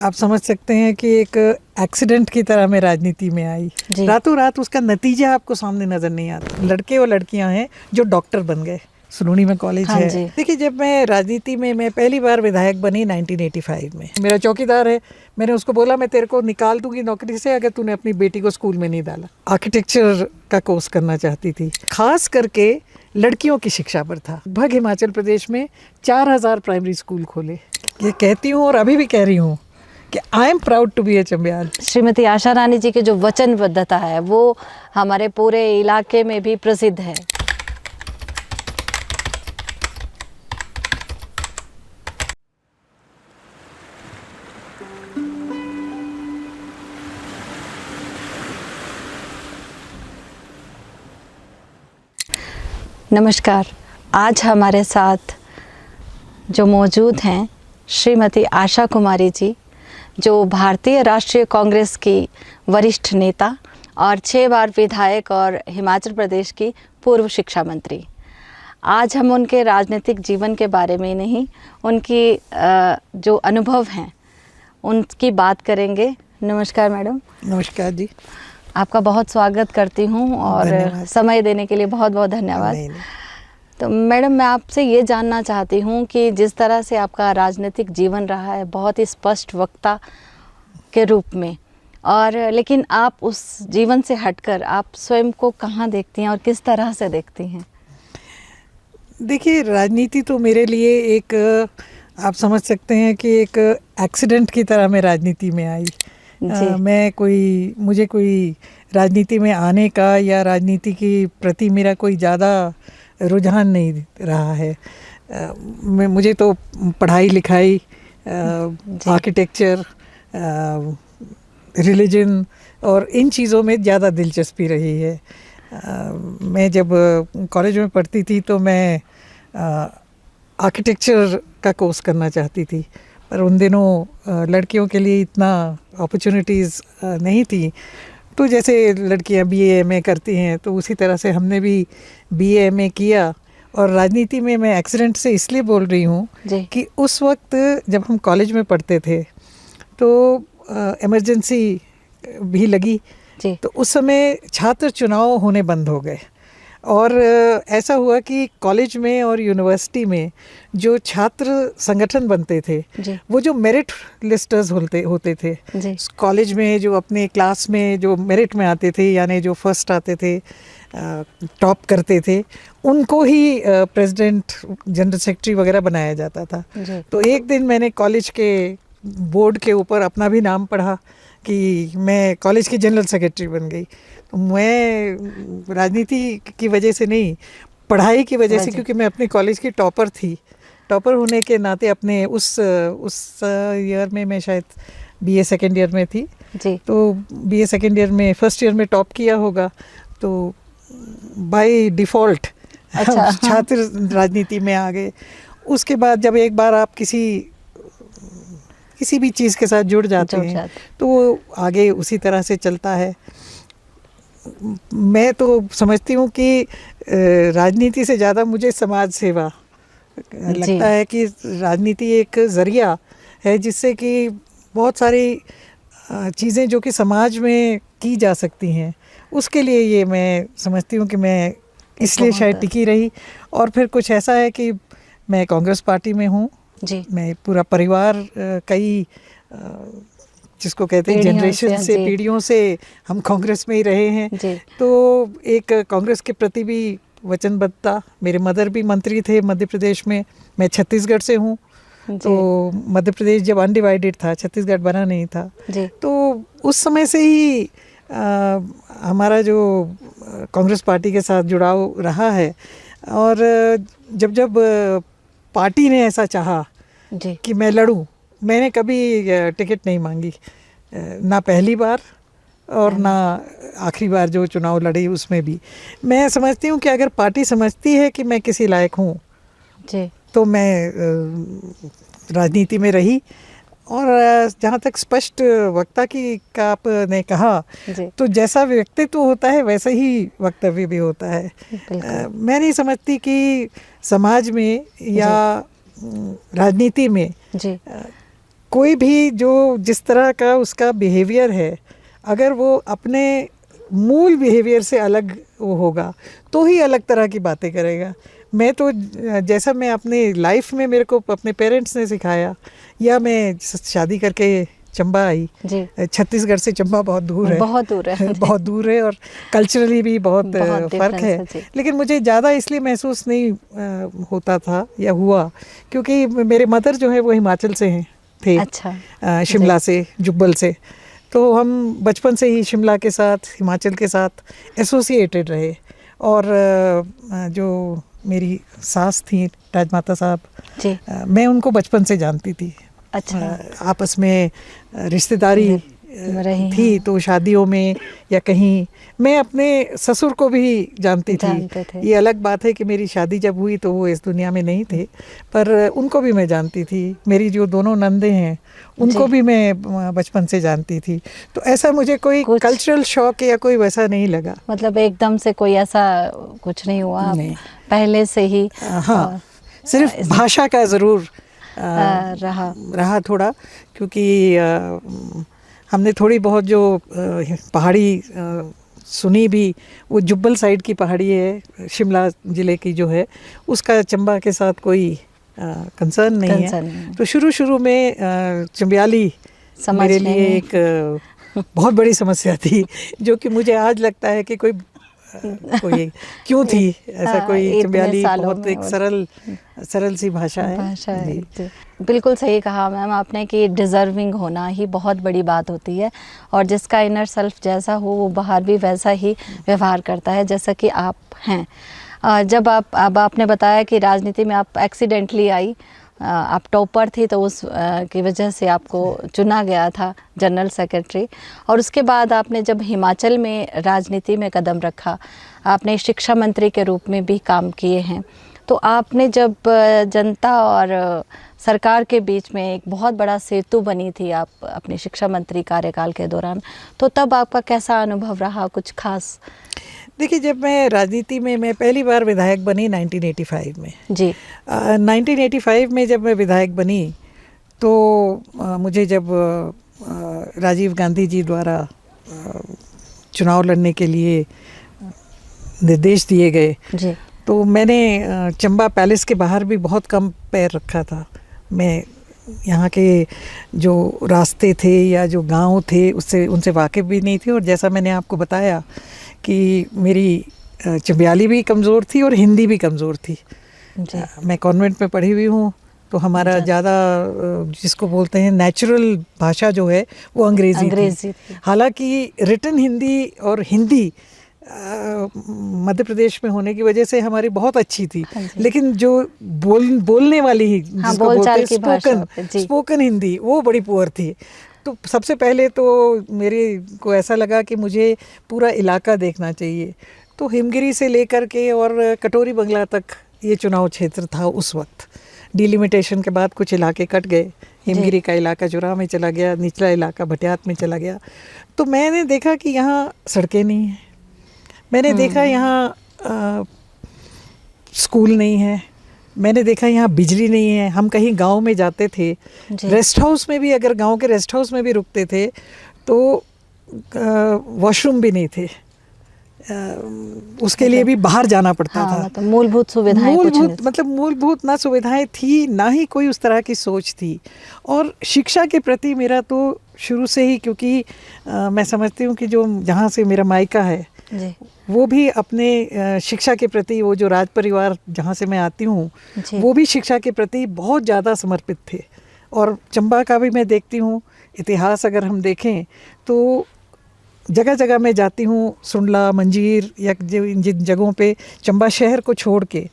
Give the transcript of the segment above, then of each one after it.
आप समझ सकते हैं कि एक एक्सीडेंट की तरह मैं राजनीति में आई। जी। रातों रात उसका नतीजा आपको सामने नजर नहीं आता। लड़के और लड़कियां हैं जो डॉक्टर बन गए। सुलूनी में कॉलेज हाँ है। जी। देखिए, जब मैं राजनीति में मैं पहली बार विधायक बनी 1985 में। मेरा चौकीदार है, मैंने उसको बोला मैं तेरे को निकाल दूंगी नौकरी से अगर तूने अपनी बेटी को स्कूल में नहीं डाला। आर्किटेक्चर का कोर्स करना चाहती थी, खास करके लड़कियों की शिक्षा पर था। लगभग हिमाचल प्रदेश में 4000 प्राइमरी स्कूल खोले। ये कहती हूँ और अभी भी कह रही हूँ कि I am proud to be a Chambyal. Shrimati Asha Rani ji की जो वचनबद्धता है वो हमारे पूरे इलाके में भी प्रसिद्ध है। नमस्कार, आज हमारे साथ जो मौजूद हैं श्रीमती आशा कुमारी जी, जो भारतीय राष्ट्रीय कांग्रेस की वरिष्ठ नेता और 6 बार विधायक और हिमाचल प्रदेश की पूर्व शिक्षा मंत्री। आज हम उनके राजनीतिक जीवन के बारे में नहीं, उनकी जो अनुभव हैं उनकी बात करेंगे। नमस्कार मैडम। नमस्कार जी। आपका बहुत स्वागत करती हूँ और समय देने के लिए बहुत बहुत धन्यवाद। नहीं। तो मैडम, मैं आपसे ये जानना चाहती हूँ कि जिस तरह से आपका राजनीतिक जीवन रहा है, बहुत ही स्पष्ट वक्ता के रूप में, और लेकिन आप उस जीवन से हटकर आप स्वयं को कहाँ देखती हैं और किस तरह से देखती हैं? देखिए, राजनीति तो मेरे लिए एक, आप समझ सकते हैं कि एक एक्सीडेंट की तरह मैं राजनीति में आई। मुझे कोई राजनीति में आने का या राजनीति के प्रति मेरा कोई ज़्यादा रुझान नहीं रहा है। मुझे तो पढ़ाई लिखाई, आर्किटेक्चर, रिलीजन और इन चीज़ों में ज़्यादा दिलचस्पी रही है। मैं जब कॉलेज में पढ़ती थी तो मैं आर्किटेक्चर का कोर्स करना चाहती थी, पर उन दिनों लड़कियों के लिए इतना अपॉर्चुनिटीज़ नहीं थी। तो जैसे लड़कियां बीए एमए करती हैं, तो उसी तरह से हमने भी बीए एमए किया। और राजनीति में मैं एक्सीडेंट से इसलिए बोल रही हूँ कि उस वक्त जब हम कॉलेज में पढ़ते थे तो इमरजेंसी भी लगी। तो उस समय छात्र चुनाव होने बंद हो गए और ऐसा हुआ कि कॉलेज में और यूनिवर्सिटी में जो छात्र संगठन बनते थे, वो जो मेरिट लिस्टर्स होते थे कॉलेज में, जो अपने क्लास में जो मेरिट में आते थे, यानी जो फर्स्ट आते थे, टॉप करते थे, उनको ही प्रेसिडेंट, जनरल सेक्रेटरी वगैरह बनाया जाता था। तो एक दिन मैंने कॉलेज के बोर्ड के ऊपर अपना भी नाम पढ़ा कि मैं कॉलेज की जनरल सेक्रेटरी बन गई। मैं राजनीति की वजह से नहीं, पढ़ाई की वजह से, क्योंकि मैं अपने कॉलेज की टॉपर थी। टॉपर होने के नाते अपने उस ईयर में मैं शायद बीए सेकेंड ईयर में थी तो बीए सेकेंड ईयर में फर्स्ट ईयर में टॉप किया होगा, तो बाय डिफ़ॉल्ट छात्र राजनीति में आ गए। उसके बाद जब एक बार आप किसी भी चीज़ के साथ जुड़ जाते हैं तो वो आगे उसी तरह से चलता है। मैं तो समझती हूँ कि राजनीति से ज़्यादा मुझे समाज सेवा लगता है कि राजनीति एक ज़रिया है जिससे कि बहुत सारी चीज़ें जो कि समाज में की जा सकती हैं, उसके लिए ये मैं समझती हूँ कि मैं इसलिए शायद टिकी रही। और फिर कुछ ऐसा है कि मैं कांग्रेस पार्टी में हूँ। मैं पूरा परिवार कई जिसको कहते हैं जनरेशन से, पीढ़ियों से हम कांग्रेस में ही रहे हैं। तो एक कांग्रेस के प्रति भी वचनबद्धता। मेरे मदर भी मंत्री थे मध्य प्रदेश में, मैं छत्तीसगढ़ से हूँ। तो मध्य प्रदेश जब अनडिवाइडेड था, छत्तीसगढ़ बना नहीं था, तो उस समय से ही हमारा जो कांग्रेस पार्टी के साथ जुड़ाव रहा है। और जब पार्टी ने ऐसा चाहा कि मैं लड़ूं, मैंने कभी टिकट नहीं मांगी, ना पहली बार और ना आखिरी बार जो चुनाव लड़ी उसमें भी। मैं समझती हूँ कि अगर पार्टी समझती है कि मैं किसी लायक हूँ तो मैं राजनीति में रही। और जहाँ तक स्पष्ट वक्ता का आपने कहा, तो जैसा व्यक्तित्व होता है वैसा ही वक्तव्य भी होता है। मैं नहीं समझती कि समाज में या राजनीति में कोई भी जो जिस तरह का उसका बिहेवियर है, अगर वो अपने मूल बिहेवियर से अलग वो होगा तो ही अलग तरह की बातें करेगा। मैं तो जैसा मैं अपने लाइफ में मेरे को अपने पेरेंट्स ने सिखाया, या मैं शादी करके चंबा आई जी। छत्तीसगढ़ से चंबा बहुत दूर है, बहुत दूर है बहुत दूर है, और कल्चरली भी बहुत फ़र्क difference है। है, जी। लेकिन मुझे ज़्यादा इसलिए महसूस नहीं होता था या हुआ क्योंकि मेरे मदर जो है वो हिमाचल से हैं थे। अच्छा। शिमला से, जुब्बल से। तो हम बचपन से ही शिमला के साथ, हिमाचल के साथ एसोसिएटेड रहे। और जो मेरी सास थी राजमाता साहब जी। मैं उनको बचपन से जानती थी। अच्छा। आपस में रिश्तेदारी रही थी, हैं। तो शादियों में या कहीं मैं अपने ससुर को भी जानते जानते थी। थे। ये अलग बात है कि मेरी शादी जब हुई तो वो इस दुनिया में नहीं थे, पर उनको भी मैं जानती थी। मेरी जो दोनों नंदे हैं उनको जी। भी मैं बचपन से जानती थी। तो ऐसा मुझे कोई कुछ कल्चरल शॉक या कोई वैसा नहीं लगा। मतलब एकदम से कोई ऐसा कुछ नहीं हुआ, आप नहीं। पहले से ही हाँ, सिर्फ भाषा का ज़रूर रहा थोड़ा, क्योंकि हमने थोड़ी बहुत जो पहाड़ी सुनी भी, वो जुब्बल साइड की पहाड़ी है शिमला ज़िले की जो है, उसका चंबा के साथ कोई कंसर्न नहीं है। तो शुरू में चंबियाली मेरे लिए एक बहुत बड़ी समस्या थी, जो कि मुझे आज लगता है कि कोई क्यों थी ऐसा। कोई चंबियाली बहुत एक सरल सी भाषा है। बिल्कुल सही कहा मैम आपने कि डिज़र्विंग होना ही बहुत बड़ी बात होती है, और जिसका इनर सेल्फ जैसा हो वो बाहर भी वैसा ही व्यवहार करता है, जैसा कि आप हैं। जब अब आपने बताया कि राजनीति में आप एक्सीडेंटली आई, आप टॉपर थी, तो उस की वजह से आपको चुना गया था जनरल सेक्रेटरी, और उसके बाद आपने जब हिमाचल में राजनीति में कदम रखा, आपने शिक्षा मंत्री के रूप में भी काम किए हैं। तो आपने जब जनता और सरकार के बीच में एक बहुत बड़ा सेतु बनी थी आप अपने शिक्षा मंत्री कार्यकाल के दौरान, तो तब आपका कैसा अनुभव रहा, कुछ खास? देखिए, जब मैं राजनीति में मैं पहली बार विधायक बनी 1985 में। जी। 1985 में जब मैं विधायक बनी तो मुझे जब राजीव गांधी जी द्वारा चुनाव लड़ने के लिए निर्देश दिए गए, जी। तो मैंने चंबा पैलेस के बाहर भी बहुत कम पैर रखा था। मैं यहाँ के जो रास्ते थे या जो गांव थे उनसे वाकिफ़ भी नहीं थी। और जैसा मैंने आपको बताया कि मेरी चंबियाली भी कमज़ोर थी और हिंदी भी कमज़ोर थी। मैं कॉन्वेंट में पढ़ी हुई हूँ, तो हमारा ज़्यादा जिसको बोलते हैं नेचुरल भाषा जो है वो अंग्रेज़ी थी। हालांकि रिटन हिंदी और हिंदी मध्य प्रदेश में होने की वजह से हमारी बहुत अच्छी थी, लेकिन जो बोलने वाली ही जिसको बोलते हैं स्पोकन हिंदी, वो बड़ी पुअर थी। तो सबसे पहले तो मेरे को ऐसा लगा कि मुझे पूरा इलाका देखना चाहिए। तो हिमगिरी से लेकर के और कटोरी बंगला तक ये चुनाव क्षेत्र था उस वक्त। डिलिमिटेशन के बाद कुछ इलाके कट गए। हिमगिरी का इलाका जुरा में चला गया, निचला इलाका भटियात में चला गया। तो मैंने देखा कि यहाँ सड़कें नहीं हैं, मैंने देखा यहाँ स्कूल नहीं है, मैंने देखा यहाँ बिजली नहीं है। हम कहीं गांव में जाते थे, रेस्ट हाउस में भी, अगर गांव के रेस्ट हाउस में भी रुकते थे तो वॉशरूम भी नहीं थे, उसके लिए भी बाहर जाना पड़ता था। मतलब मूलभूत सुविधाएं मूलभूत ना सुविधाएं थी, ना ही कोई उस तरह की सोच थी। और शिक्षा के प्रति मेरा तो शुरू से ही, क्योंकि मैं समझती हूँ कि जो जहाँ से मेरा मायका है वो भी अपने शिक्षा के प्रति, वो जो राज परिवार जहाँ से मैं आती हूँ वो भी शिक्षा के प्रति बहुत ज़्यादा समर्पित थे। और चंबा का भी मैं देखती हूँ इतिहास, अगर हम देखें तो जगह जगह मैं जाती हूँ, सुंडला, मंजीर या जिन जगहों पे चंबा शहर को छोड़ के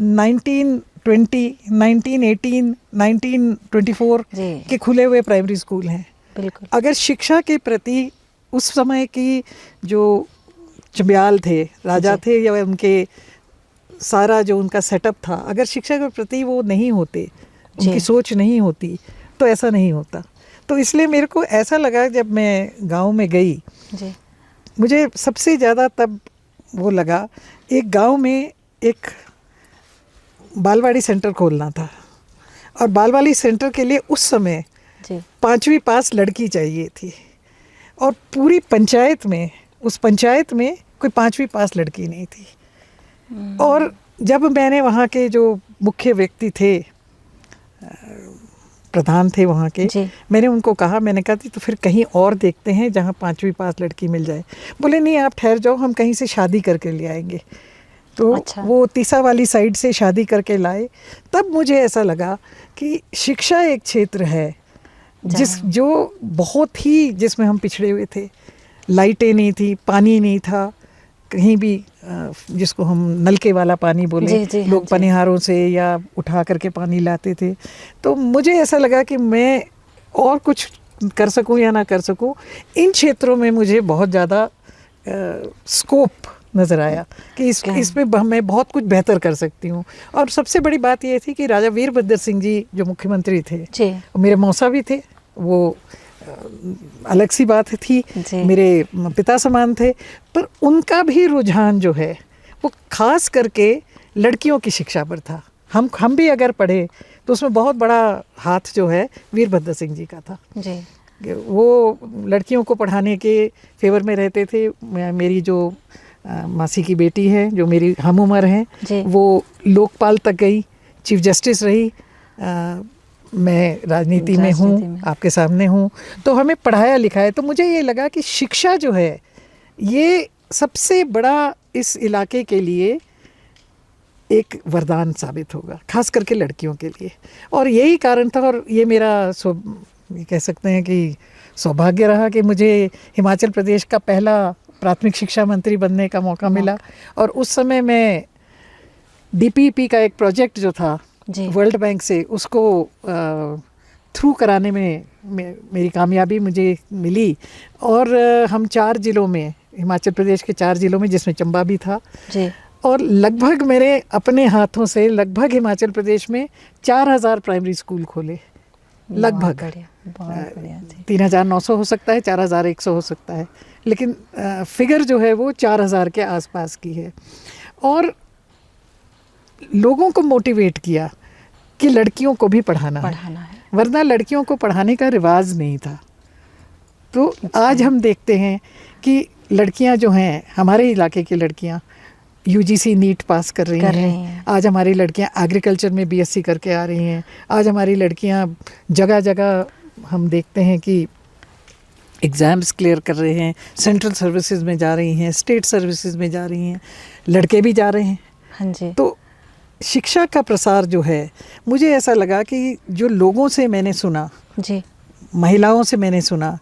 1920, 1918, 1924 के खुले हुए प्राइमरी स्कूल हैं। बिल्कुल। अगर शिक्षा के प्रति उस समय की जो चंबियाल थे, राजा थे, या उनके सारा जो उनका सेटअप था, अगर शिक्षा के प्रति वो नहीं होते, उनकी सोच नहीं होती, तो ऐसा नहीं होता। तो इसलिए मेरे को ऐसा लगा जब मैं गांव में गई, मुझे सबसे ज़्यादा तब वो लगा, एक गांव में एक बालवाड़ी सेंटर खोलना था। और बालवाड़ी सेंटर के लिए उस समय जी। 5वीं पास लड़की चाहिए थी, और पूरी पंचायत में, उस पंचायत में कोई 5वीं पास लड़की नहीं थी। और जब मैंने वहाँ के जो मुख्य व्यक्ति थे, प्रधान थे वहाँ के, जी। मैंने उनको कहा, मैंने कहा तो फिर कहीं और देखते हैं जहाँ 5वीं पास लड़की मिल जाए। बोले नहीं, आप ठहर जाओ, हम कहीं से शादी करके ले आएंगे। तो अच्छा। वो तीसा वाली साइड से शादी करके लाए। तब मुझे ऐसा लगा कि शिक्षा एक क्षेत्र है जो बहुत ही, जिसमें हम पिछड़े हुए थे। लाइटें नहीं थी, पानी नहीं था कहीं भी, जिसको हम नलके वाला पानी बोले, जी, जी, हाँ लोग जी। पनिहारों से या उठा करके पानी लाते थे। तो मुझे ऐसा लगा कि मैं और कुछ कर सकूं या ना कर सकूं, इन क्षेत्रों में मुझे बहुत ज़्यादा स्कोप नज़र आया कि इसमें मैं बहुत कुछ बेहतर कर सकती हूँ। और सबसे बड़ी बात ये थी कि राजा वीरभद्र सिंह जी जो मुख्यमंत्री थे, जी। मेरे मौसा भी थे, वो अलग सी बात थी, मेरे पिता समान थे, पर उनका भी रुझान जो है वो खास करके लड़कियों की शिक्षा पर था। हम भी अगर पढ़े तो उसमें बहुत बड़ा हाथ जो है वीरभद्र सिंह जी का था। जी। वो लड़कियों को पढ़ाने के फेवर में रहते थे। मेरी जो मासी की बेटी है, जो मेरी हम उम्र हैं, वो लोकपाल तक गई, चीफ जस्टिस रही। मैं राजनीति में हूँ, आपके सामने हूँ, तो हमें पढ़ाया लिखाया। तो मुझे ये लगा कि शिक्षा जो है ये सबसे बड़ा इस इलाके के लिए एक वरदान साबित होगा, खास करके लड़कियों के लिए। और यही कारण था, और ये मेरा कह सकते हैं कि सौभाग्य रहा कि मुझे हिमाचल प्रदेश का पहला प्राथमिक शिक्षा मंत्री बनने का मौका मिला। और उस समय मैं DPP का एक प्रोजेक्ट जो था वर्ल्ड बैंक से, उसको थ्रू कराने में मेरी कामयाबी मुझे मिली। और हम 4 ज़िलों में, हिमाचल प्रदेश के 4 ज़िलों में, जिसमें चंबा भी था जी। और लगभग मेरे अपने हाथों से लगभग हिमाचल प्रदेश में 4000 प्राइमरी स्कूल खोले। लगभग 3900 हो सकता है, 4100 हो सकता है, लेकिन फिगर जो है वो 4000 के आसपास की है। और लोगों को मोटिवेट किया कि लड़कियों को भी पढ़ाना है, वरना लड़कियों को पढ़ाने का रिवाज नहीं था। तो आज हम देखते हैं कि लड़कियां जो हैं, हमारे इलाके की लड़कियां UGC नीट पास कर रही हैं। आज हमारी लड़कियां एग्रीकल्चर में BSc करके आ रही हैं। आज हमारी लड़कियां जगह जगह हम देखते हैं कि एग्ज़ाम्स क्लियर कर रहे हैं, सेंट्रल सर्विसेज में जा रही हैं, स्टेट सर्विसेज में जा रही हैं, लड़के भी जा रहे हैं। हाँ जी। तो शिक्षा का प्रसार जो है, मुझे ऐसा लगा कि जो लोगों से मैंने सुना जी, महिलाओं से मैंने सुना,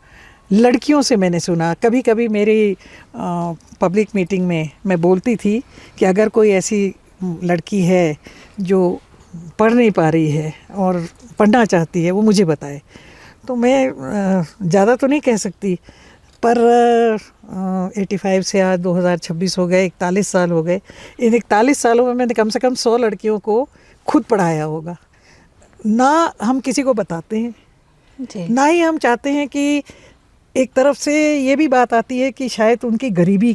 लड़कियों से मैंने सुना, कभी कभी मेरी पब्लिक मीटिंग में मैं बोलती थी कि अगर कोई ऐसी लड़की है जो पढ़ नहीं पा रही है और पढ़ना चाहती है, वो मुझे बताए। तो मैं ज़्यादा तो नहीं कह सकती, पर 85 से आज 2026 हो गए, 41 साल हो गए। इन 41 सालों में मैंने कम से कम 100 लड़कियों को खुद पढ़ाया होगा। ना हम किसी को बताते हैं जी। ना ही हम चाहते हैं कि, एक तरफ से ये भी बात आती है कि शायद उनकी गरीबी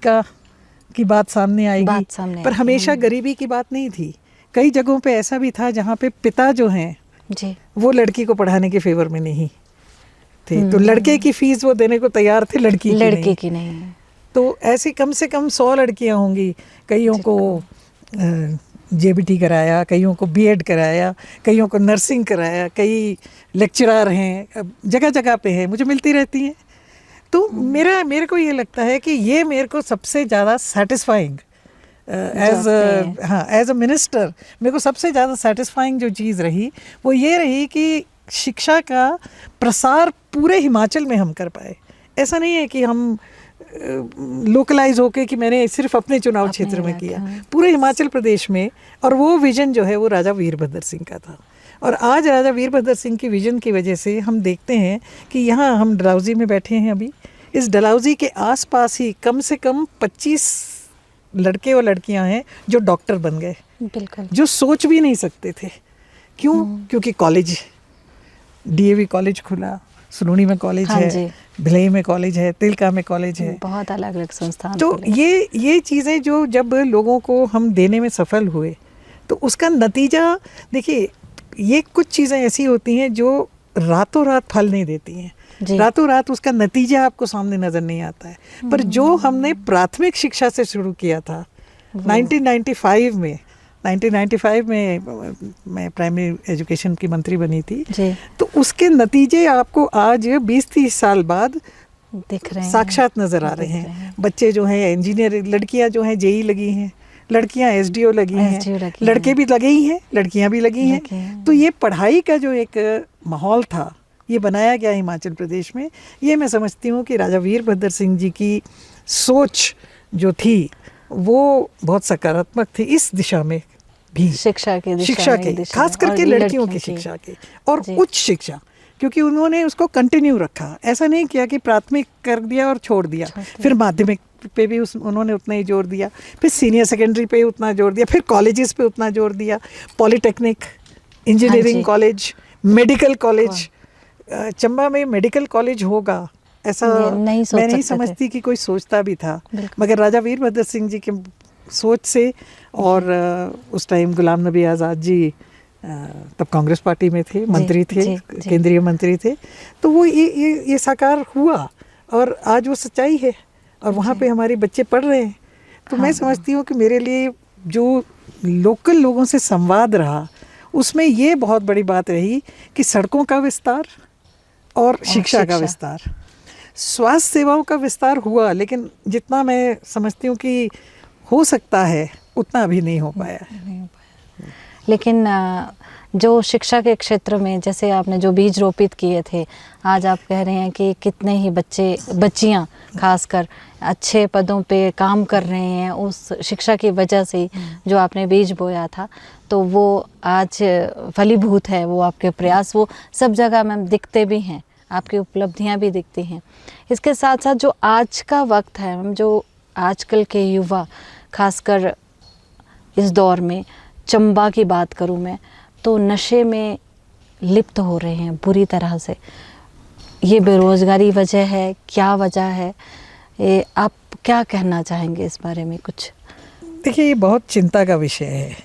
की बात सामने आएगी, पर हमेशा गरीबी की बात नहीं थी। कई जगहों पे ऐसा भी था जहाँ पे पिता जो हैं जी, वो लड़की को पढ़ाने के फेवर में नहीं थे, तो लड़के की फीस वो देने को तैयार थे, लड़की की नहीं। तो ऐसी कम से कम 100 लड़कियाँ होंगी। कईयों को JBT कराया, कईयों को B.Ed कराया, कईयों को नर्सिंग कराया, कई लेक्चरर हैं, जगह जगह पे हैं, मुझे मिलती रहती हैं। तो मेरे को ये लगता है कि ये मेरे को सबसे ज़्यादा सेटिस्फाइंग एज अ मिनिस्टर, मेरे को सबसे ज़्यादा सेटिस्फाइंग जो चीज़ रही वो ये रही कि शिक्षा का प्रसार पूरे हिमाचल में हम कर पाए। ऐसा नहीं है कि हम लोकलाइज होके कि मैंने सिर्फ अपने चुनाव क्षेत्र में किया, पूरे हिमाचल प्रदेश में। और वो विजन जो है वो राजा वीरभद्र सिंह का था। और आज राजा वीरभद्र सिंह की विजन की वजह से हम देखते हैं कि यहाँ हम डलहौजी में बैठे हैं अभी, इस डलहौजी के आसपास ही कम से कम 25 लड़के और लड़कियाँ हैं जो डॉक्टर बन गए। बिल्कुल। जो सोच भी नहीं सकते थे। क्यों? क्योंकि कॉलेज, DAV कॉलेज खुला, सुलूनी में कॉलेज है, भिलाई में कॉलेज है, तिलका में कॉलेज है, बहुत अलग अलग संस्थान। तो ये चीज़ें जो जब लोगों को हम देने में सफल हुए, तो उसका नतीजा देखिए, ये कुछ चीज़ें ऐसी होती हैं जो रातों रात फल नहीं देती हैं, जी। रातों रात उसका नतीजा आपको सामने नज़र नहीं आता है। पर जो हमने प्राथमिक शिक्षा से शुरू किया था 1995 में, 1995 में मैं प्राइमरी एजुकेशन की मंत्री बनी थी, जी। तो उसके नतीजे आपको आज 20-30 साल बाद दिख रहे हैं, साक्षात नज़र आ रहे हैं। बच्चे जो हैं इंजीनियर, लड़कियां जो हैं जेई लगी हैं, लड़कियां एसडीओ लगी हैं, लड़के भी लगे ही हैं, लड़कियां भी लगी हैं। तो ये पढ़ाई का जो एक माहौल था ये बनाया गया हिमाचल प्रदेश में। ये मैं समझती हूँ कि राजा वीरभद्र सिंह जी की सोच जो थी वो बहुत सकारात्मक थी इस दिशा में भी, शिक्षा के खास करके लड़कियों की शिक्षा के और उच्च शिक्षा, क्योंकि उन्होंने उसको कंटिन्यू रखा। ऐसा नहीं किया कि प्राथमिक कर दिया और छोड़ दिया, फिर माध्यमिक पे भी उन्होंने उतना ही जोर दिया, फिर सीनियर सेकेंडरी पे उतना जोर दिया, फिर कॉलेजेस पे उतना जोर दिया, polytechnic, engineering college, medical college. Chamba में मेडिकल कॉलेज होगा ऐसा मैं नहीं समझती कि कोई सोचता भी था, मगर राजा वीरभद्र सिंह जी के सोच से और उस टाइम गुलाम नबी आज़ाद जी तब कांग्रेस पार्टी में थे, मंत्री थे, केंद्रीय मंत्री थे, तो वो ये साकार हुआ और आज वो सच्चाई है और वहाँ पे हमारे बच्चे पढ़ रहे हैं। तो मैं समझती हूँ कि मेरे लिए जो लोकल लोगों से संवाद रहा उसमें ये बहुत बड़ी बात रही कि सड़कों का विस्तार और शिक्षा का विस्तार, स्वास्थ्य सेवाओं का विस्तार हुआ, लेकिन जितना मैं समझती हूँ कि हो सकता है उतना अभी नहीं हो पाया है। लेकिन जो शिक्षा के क्षेत्र में जैसे आपने जो बीज रोपित किए थे, आज आप कह रहे हैं कि कितने ही बच्चियां खासकर अच्छे पदों पे काम कर रहे हैं उस शिक्षा की वजह से जो आपने बीज बोया था, तो वो आज फलीभूत है। वो आपके प्रयास वो सब जगह मैम दिखते भी हैं, आपकी उपलब्धियां भी दिखती हैं। इसके साथ साथ जो आज का वक्त है मैम, जो आजकल के युवा खासकर इस दौर में, चंबा की बात करूं मैं तो नशे में लिप्त हो रहे हैं बुरी तरह से। ये बेरोज़गारी वजह है, क्या वजह है, ये आप क्या कहना चाहेंगे इस बारे में कुछ? देखिए, ये बहुत चिंता का विषय है।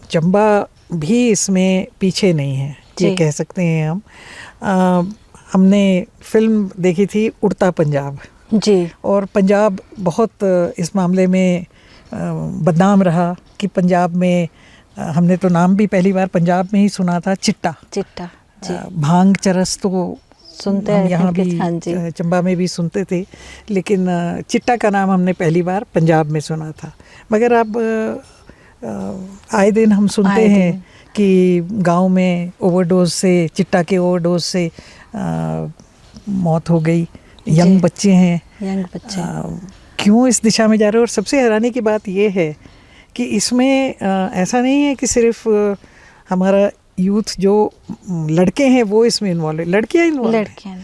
चंबा भी इसमें पीछे नहीं है, ये कह सकते हैं हम। हमने फिल्म देखी थी उड़ता पंजाब जी, और पंजाब बहुत इस मामले में बदनाम रहा कि पंजाब में हमने तो नाम भी पहली बार पंजाब में ही सुना था, चिट्टा जी। भांग चरस तो सुनते हम यहाँ भी, हाँ जी, चंबा में भी सुनते थे, लेकिन चिट्टा का नाम हमने पहली बार पंजाब में सुना था। मगर अब आए दिन हम सुनते हैं कि गांव में ओवरडोज से, चिट्टा के ओवरडोज से मौत हो गई। यंग बच्चे हैं, क्यों इस दिशा में जा रहे हैं? और सबसे हैरानी की बात ये है कि इसमें ऐसा नहीं है कि सिर्फ हमारा यूथ जो लड़के हैं वो इसमें इन्वॉल्व है, लड़कियां इन्वॉल्व हैं।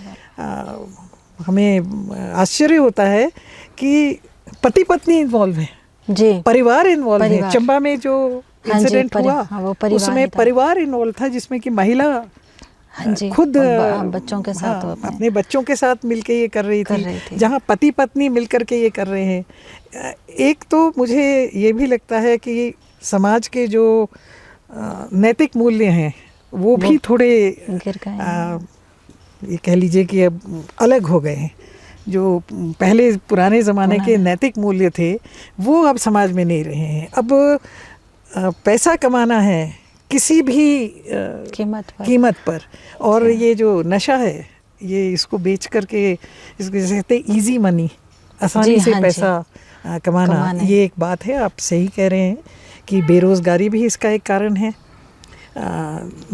हमें आश्चर्य होता है कि पति पत्नी इन्वॉल्व है जी, परिवार इन्वॉल्व है। चंबा में जो इंसिडेंट हुआ उसमें परिवार इन्वॉल्व था, जिसमें कि महिला खुद बच्चों के साथ अपने बच्चों के साथ मिलके ये कर रही थी, जहाँ पति पत्नी मिलकर के ये कर रहे हैं। एक तो मुझे ये भी लगता है कि समाज के जो नैतिक मूल्य हैं वो भी थोड़े गिर गए, ये कह लीजिए कि अब अलग हो गए हैं। जो पहले पुराने ज़माने के नैतिक मूल्य थे वो अब समाज में नहीं रहे हैं। अब पैसा कमाना है किसी भी कीमत पर, और ये जो नशा है ये इसको बेच करके, इसको जैसे कहते हैं ईजी मनी, आसानी से पैसा कमाना, ये एक बात है। आप सही कह रहे हैं कि बेरोज़गारी भी इसका एक कारण है।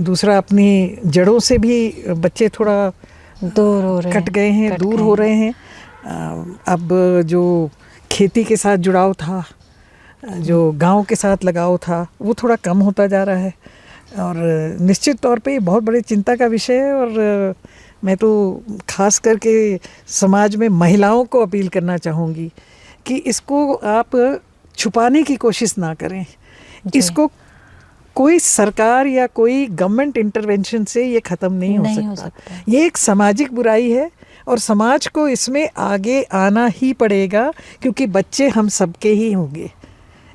दूसरा, अपनी जड़ों से भी बच्चे थोड़ा दूर हो रहे कट गए हैं, दूर हो रहे हैं। अब जो खेती के साथ जुड़ाव था, जो गांव के साथ लगाव था, वो थोड़ा कम होता जा रहा है। और निश्चित तौर पे बहुत बड़ी चिंता का विषय है। और मैं तो खास करके समाज में महिलाओं को अपील करना चाहूँगी कि इसको आप छुपाने की कोशिश ना करें। इसको कोई सरकार या कोई गवर्नमेंट इंटरवेंशन से ये ख़त्म नहीं हो सकता। ये एक सामाजिक बुराई है और समाज को इसमें आगे आना ही पड़ेगा, क्योंकि बच्चे हम सबके ही होंगे।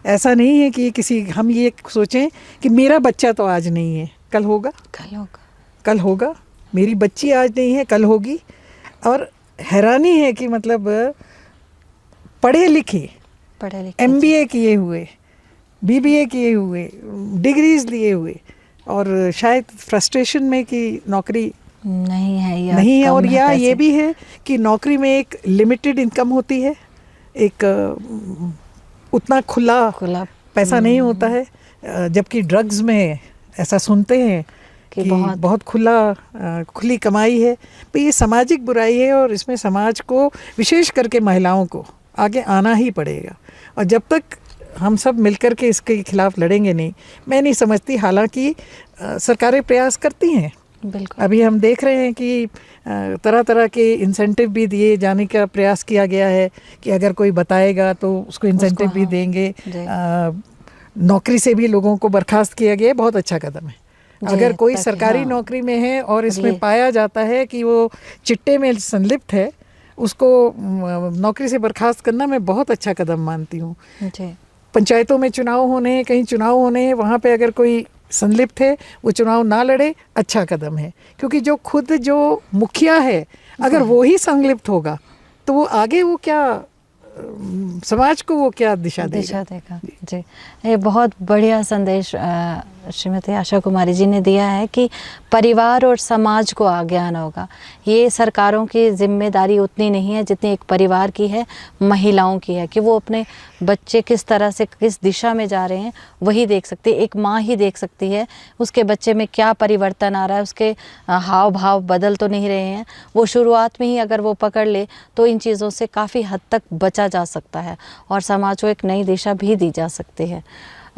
ऐसा नहीं है कि हम ये सोचें कि मेरा बच्चा तो आज नहीं है, कल होगा, कल होगा, मेरी बच्ची आज नहीं है कल होगी। और हैरानी है कि मतलब पढ़े लिखे MBA किए हुए, BBA किए हुए, डिग्रीज लिए हुए, और शायद फ्रस्ट्रेशन में कि नौकरी नहीं है या नहीं है, कम और या पैसे। ये भी है कि नौकरी में एक लिमिटेड इनकम होती है, एक उतना खुला पैसा नहीं होता है। जबकि ड्रग्स में ऐसा सुनते हैं कि बहुत खुली कमाई है। तो ये सामाजिक बुराई है, और इसमें समाज को, विशेष करके महिलाओं को आगे आना ही पड़ेगा। और जब तक हम सब मिलकर के इसके खिलाफ लड़ेंगे नहीं, मैं नहीं समझती। हालांकि सरकारें प्रयास करती हैं। बिल्कुल। अभी हम देख रहे हैं कि तरह तरह के इंसेंटिव भी दिए जाने का प्रयास किया गया है कि अगर कोई बताएगा तो उसको इंसेंटिव भी देंगे। नौकरी से भी लोगों को बर्खास्त किया गया है, बहुत अच्छा कदम है। अगर कोई सरकारी नौकरी में है और इसमें पाया जाता है कि वो चिट्टे में संलिप्त है, उसको नौकरी से बर्खास्त करना मैं बहुत अच्छा कदम मानती हूँ। पंचायतों में चुनाव होने, कहीं चुनाव होने, वहाँ पे अगर कोई संलिप्त है वो चुनाव ना लड़े, अच्छा कदम है। क्योंकि जो मुखिया है, अगर वो ही संलिप्त होगा तो वो आगे वो क्या, समाज को वो क्या दिशा देगा। जी, ये बहुत बढ़िया संदेश श्रीमती आशा कुमारी जी ने दिया है कि परिवार और समाज को आगे आना होगा। ये सरकारों की जिम्मेदारी उतनी नहीं है जितनी एक परिवार की है, महिलाओं की है, कि वो अपने बच्चे किस तरह से किस दिशा में जा रहे हैं वही देख सकती है। एक माँ ही देख सकती है उसके बच्चे में क्या परिवर्तन आ रहा है, उसके हाव भाव बदल तो नहीं रहे हैं। वो शुरुआत में ही अगर वो पकड़ ले तो इन चीज़ों से काफ़ी हद तक बचा जा सकता है और समाज को एक नई दिशा भी दी जा सकती है।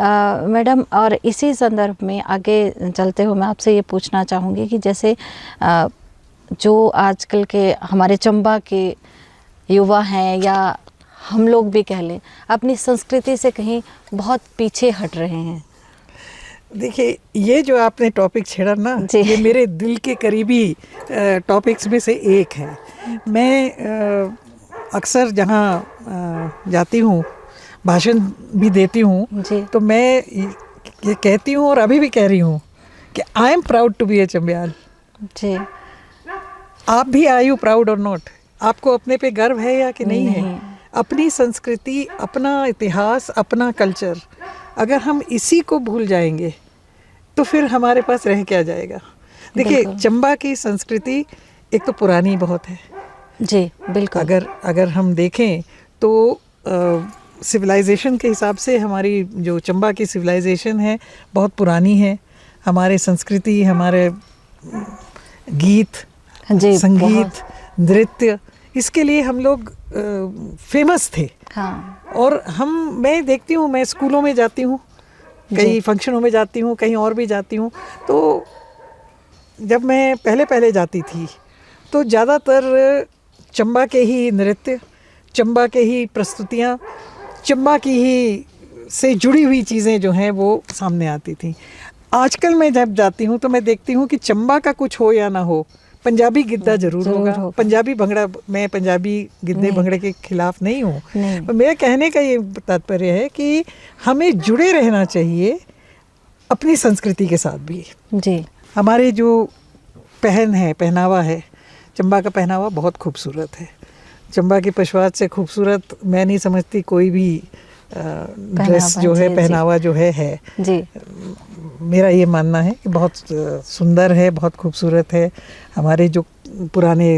मैडम, और इसी संदर्भ में आगे चलते हुए मैं आपसे ये पूछना चाहूँगी कि जैसे जो आजकल के हमारे चंबा के युवा हैं, या हम लोग भी कह लें, अपनी संस्कृति से कहीं बहुत पीछे हट रहे हैं। देखिए, ये जो आपने टॉपिक छेड़ा ना, ये मेरे दिल के करीबी टॉपिक्स में से एक है। मैं अक्सर जहाँ जाती हूँ, भाषण भी देती हूँ, तो मैं ये कहती हूँ और अभी भी कह रही हूँ कि I am proud to be a Chambiyal. जी, आप भी are you proud or not? आपको अपने पे गर्व है या कि नहीं है? अपनी संस्कृति, अपना इतिहास, अपना कल्चर, अगर हम इसी को भूल जाएंगे तो फिर हमारे पास रह क्या जाएगा? देखिए, चंबा की संस्कृति एक तो पुरानी बहुत है। जी, बिल्कुल। अगर हम देखें तो सिविलाइजेशन के हिसाब से हमारी जो चंबा की सिविलाइजेशन है बहुत पुरानी है। हमारे संस्कृति, हमारे गीत, संगीत, नृत्य, इसके लिए हम लोग फेमस थे। हाँ। और मैं देखती हूँ, मैं स्कूलों में जाती हूँ, कई फंक्शनों में जाती हूँ, कहीं और भी जाती हूँ, तो जब मैं पहले जाती थी तो ज़्यादातर चंबा के ही नृत्य, चंबा के ही प्रस्तुतियाँ, चंबा की ही से जुड़ी हुई चीज़ें जो हैं वो सामने आती थी। आजकल मैं जब जाती हूँ तो मैं देखती हूँ कि चंबा का कुछ हो या ना हो, पंजाबी गिद्दा जरूर होगा। पंजाबी भंगड़ा, मैं पंजाबी गिद्दे भंगड़े के खिलाफ नहीं हूँ, पर मेरे कहने का ये तात्पर्य है कि हमें जुड़े रहना चाहिए अपनी संस्कृति के साथ भी। जी, हमारे जो पहनावा है, चंबा का पहनावा बहुत खूबसूरत है। चंबा की पशुआत से खूबसूरत मैं नहीं समझती कोई भी ड्रेस जो है, पहनावा जो है। जी, मेरा ये मानना है कि बहुत सुंदर है, बहुत खूबसूरत है। हमारे जो पुराने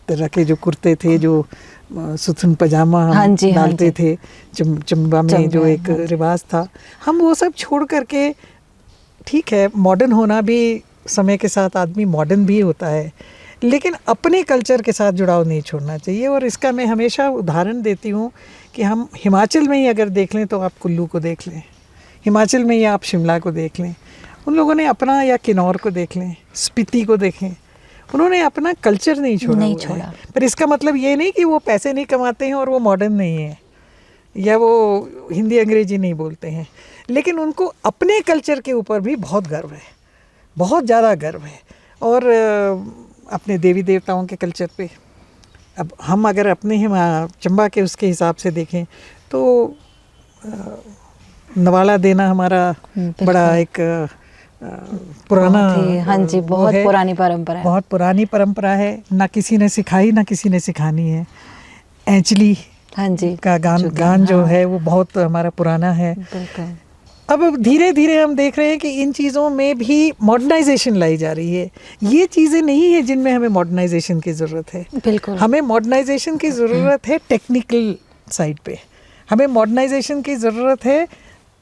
तरह के जो कुर्ते थे, जो सुथन पजामा हम डालते थे, चंबा में जो एक रिवाज था, हम वो सब छोड़ करके, ठीक है मॉडर्न होना भी, समय के साथ आदमी मॉडर्न भी होता है, लेकिन अपने कल्चर के साथ जुड़ाव नहीं छोड़ना चाहिए। और इसका मैं हमेशा उदाहरण देती हूँ कि हम हिमाचल में ही अगर देख लें तो आप कुल्लू को देख लें, हिमाचल में ही आप शिमला को देख लें, उन लोगों ने अपना, या किन्नौर को देख लें, स्पीति को देखें, उन्होंने अपना कल्चर नहीं छोड़ा। पर इसका मतलब ये नहीं कि वो पैसे नहीं कमाते हैं और वो मॉडर्न नहीं है, या वो हिंदी अंग्रेजी नहीं बोलते हैं, लेकिन उनको अपने कल्चर के ऊपर भी बहुत गर्व है, बहुत ज़्यादा गर्व है। और अपने देवी देवताओं के कल्चर पे, अब हम अगर अपने चंबा के उसके हिसाब से देखें तो नवाला देना हमारा बड़ा एक पुराना बहुत ही, हाँ जी, वो बहुत है, पुरानी परंपरा है। बहुत पुरानी परंपरा है, ना किसी ने सिखाई ना किसी ने सिखानी है। एंचली हाँ जी, का गान जो हाँ, है वो बहुत हमारा पुराना है। बिल्कुल। अब धीरे धीरे हम देख रहे हैं कि इन चीज़ों में भी मॉडर्नाइजेशन लाई जा रही है। ये चीज़ें नहीं है जिनमें हमें मॉडर्नाइजेशन की ज़रूरत है। बिल्कुल। हमें मॉडर्नाइजेशन की ज़रूरत है टेक्निकल साइड पे, हमें मॉडर्नाइजेशन की ज़रूरत है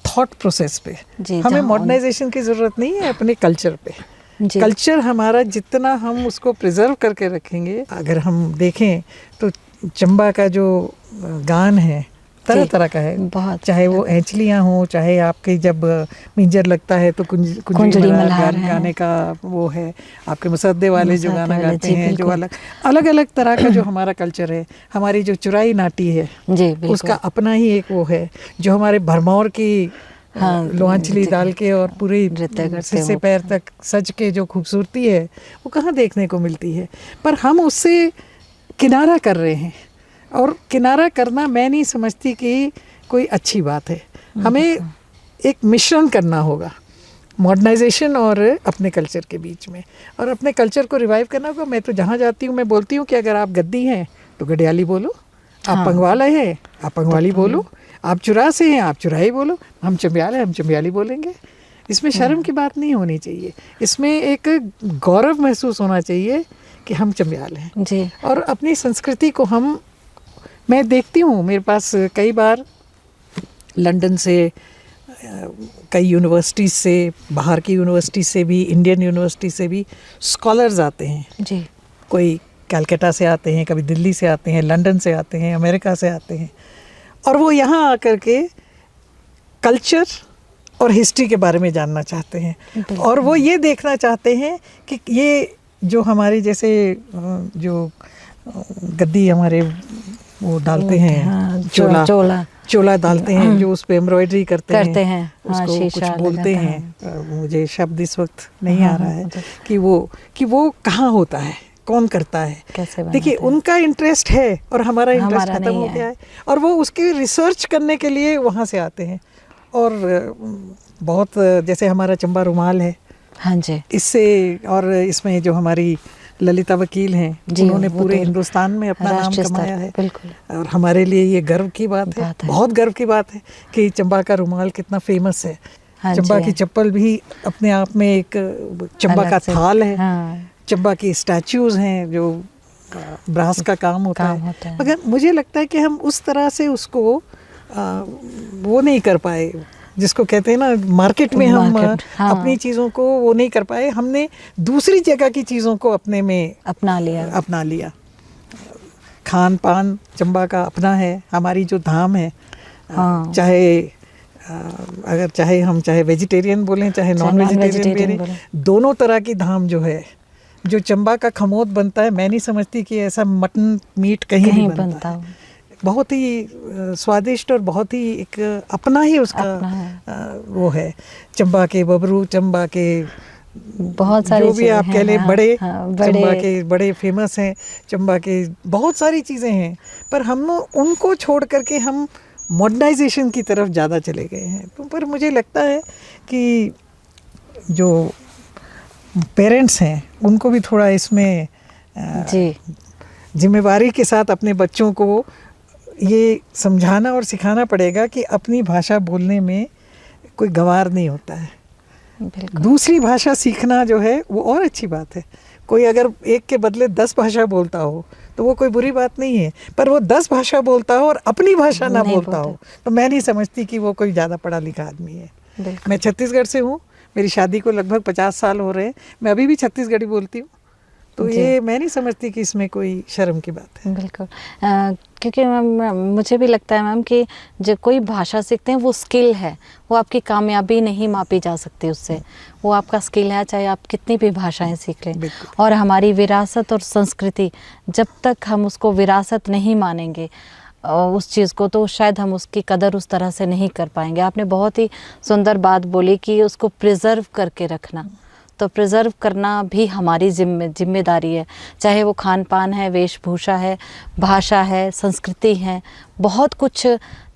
थॉट प्रोसेस पे, जी, हमें जहाँ मॉडर्नाइजेशन की ज़रूरत नहीं है अपने कल्चर पे। जी, कल्चर हमारा जितना हम उसको प्रिजर्व करके रखेंगे, अगर हम देखें तो चंबा का जो गान है तरह जी, तरह का है, बहुत चाहे वो एंचलियाँ हों, चाहे आपके जब मिंजर लगता है तो कुंजड़ी मल्हार है। गाने का वो है, आपके मुसद्दे वाले जो मुसद्दे गाना वाले, गाते जी, हैं, जो बिल्कुल। अलग अलग तरह का जो हमारा कल्चर है। हमारी जो चुराई नाटी है जी, बिल्कुल। उसका अपना ही एक वो है, जो हमारे भरमौर की हाँ, लोहांचली डाल के और पूरी नृत्य करते सिर से हो। पैर तक सज के जो खूबसूरती है वो कहाँ देखने को मिलती है। पर हम उससे किनारा कर रहे हैं, और किनारा करना मैं नहीं समझती कि कोई अच्छी बात है। हमें एक मिश्रण करना होगा मॉडर्नाइजेशन और अपने कल्चर के बीच में, और अपने कल्चर को रिवाइव करना होगा। मैं तो जहाँ जाती हूँ मैं बोलती हूँ कि अगर आप गद्दी हैं तो गडियाली बोलो, आप हाँ। पंगवाल हैं आप पंगवाली बोलो, आप चुरा से हैं आप चुराई बोलो, हम चंबियाल हैं हम चंबियाली बोलेंगे। इसमें शर्म की बात नहीं होनी चाहिए, इसमें एक गौरव महसूस होना चाहिए कि हम चंबियाल हैं। जी, और अपनी संस्कृति को मैं देखती हूँ, मेरे पास कई बार लंदन से कई यूनिवर्सिटीज़ से, बाहर की यूनिवर्सिटी से भी, इंडियन यूनिवर्सिटी से भी स्कॉलर्स आते हैं। जी, कोई कलकत्ता से आते हैं, कभी दिल्ली से आते हैं, लंदन से आते हैं, अमेरिका से आते हैं, और वो यहाँ आकर के कल्चर और हिस्ट्री के बारे में जानना चाहते हैं। और वो ये देखना चाहते हैं कि ये जो हमारे जैसे जो गद्दी हमारे वो डालते हैं, हाँ, चोला चोला डालते हैं, जो उस पे एम्ब्रॉयडरी करते हैं, हाँ, उसको शीशा कुछ बोलते लगाता हैं, मुझे शब्द इस वक्त नहीं हाँ, आ रहा है हाँ, कि वो कहाँ होता है, कौन करता है, कैसे बनाते देखिए हैं। उनका इंटरेस्ट है और हमारा इंटरेस्ट हमारा खत्म नहीं हो है। गया है, और वो उसके रिसर्च करने के लिए वहाँ से आते हैं। और बहुत जैसे हमारा चंबा रुमाल है, हाँ जी, इससे, और इसमें जो हमारी ललिता वकील हैं, जी, उन्होंने वो पूरे तो हिंदुस्तान में अपना नाम राष्ट्रीय स्तर कमाया पे, है। बिल्कुल। और हमारे लिए ये गर्व की बात है, बहुत गर्व की बात है कि चंबा का रुमाल कितना फेमस है। हाँ चंबा जी, की चप्पल भी अपने आप में एक चंबा अलग का से, थाल है, हाँ, चंबा की स्टैच्यूज हैं जो ब्रास का काम होता है। मगर मुझे लगता है कि हम उस तरह से उसको वो नहीं कर पाए, जिसको कहते हैं ना मार्केट में हम हाँ, अपनी चीज़ों को वो नहीं कर पाए। हमने दूसरी जगह की चीज़ों को अपने में अपना लिया। खान पान चंबा का अपना है, हमारी जो धाम है, हाँ, चाहे हम वेजिटेरियन बोलें चाहे नॉन वेजिटेरियन बोलें, दोनों तरह की धाम जो है, जो चंबा का खमोद बनता है, मैं नहीं समझती कि ऐसा मटन मीट कहीं भी बनता है। बहुत ही स्वादिष्ट और बहुत ही एक अपना ही उसका वो है। चंबा के बबरू, चंबा के बहुत सारे जो भी आप कह लें, बड़े चंबा के बड़े फेमस हैं, चंबा के बहुत सारी चीज़ें हैं, पर हम उनको छोड़ करके हम मॉडर्नाइजेशन की तरफ ज़्यादा चले गए हैं। तो पर मुझे लगता है कि जो पेरेंट्स हैं उनको भी थोड़ा इसमें जिम्मेवारी के साथ अपने बच्चों को ये समझाना और सिखाना पड़ेगा कि अपनी भाषा बोलने में कोई गंवार नहीं होता है। दूसरी भाषा सीखना जो है वो और अच्छी बात है। कोई अगर एक के बदले 10 भाषा बोलता हो तो वो कोई बुरी बात नहीं है, पर वो 10 भाषा बोलता हो और अपनी भाषा ना बोलता हो तो मैं नहीं समझती कि वो कोई ज़्यादा पढ़ा लिखा आदमी है। मैं छत्तीसगढ़ से हूँ, मेरी शादी को लगभग 50 साल हो रहे हैं, मैं अभी भी छत्तीसगढ़ी बोलती हूँ, तो ये मैं नहीं समझती कि इसमें कोई शर्म की बात है। बिल्कुल, क्योंकि मैम मुझे भी लगता है मैम कि जो कोई भाषा सीखते हैं वो स्किल है, वो आपकी कामयाबी नहीं मापी जा सकती उससे, वो आपका स्किल है, चाहे आप कितनी भी भाषाएं सीख लें। और हमारी विरासत और संस्कृति, जब तक हम उसको विरासत नहीं मानेंगे उस चीज़ को, तो शायद हम उसकी कदर उस तरह से नहीं कर पाएंगे। आपने बहुत ही सुंदर बात बोली कि उसको प्रिजर्व करके रखना, तो प्रिजर्व करना भी हमारी जिम्मेदारी है, चाहे वो खान पान है, वेशभूषा है, भाषा है, संस्कृति है, बहुत कुछ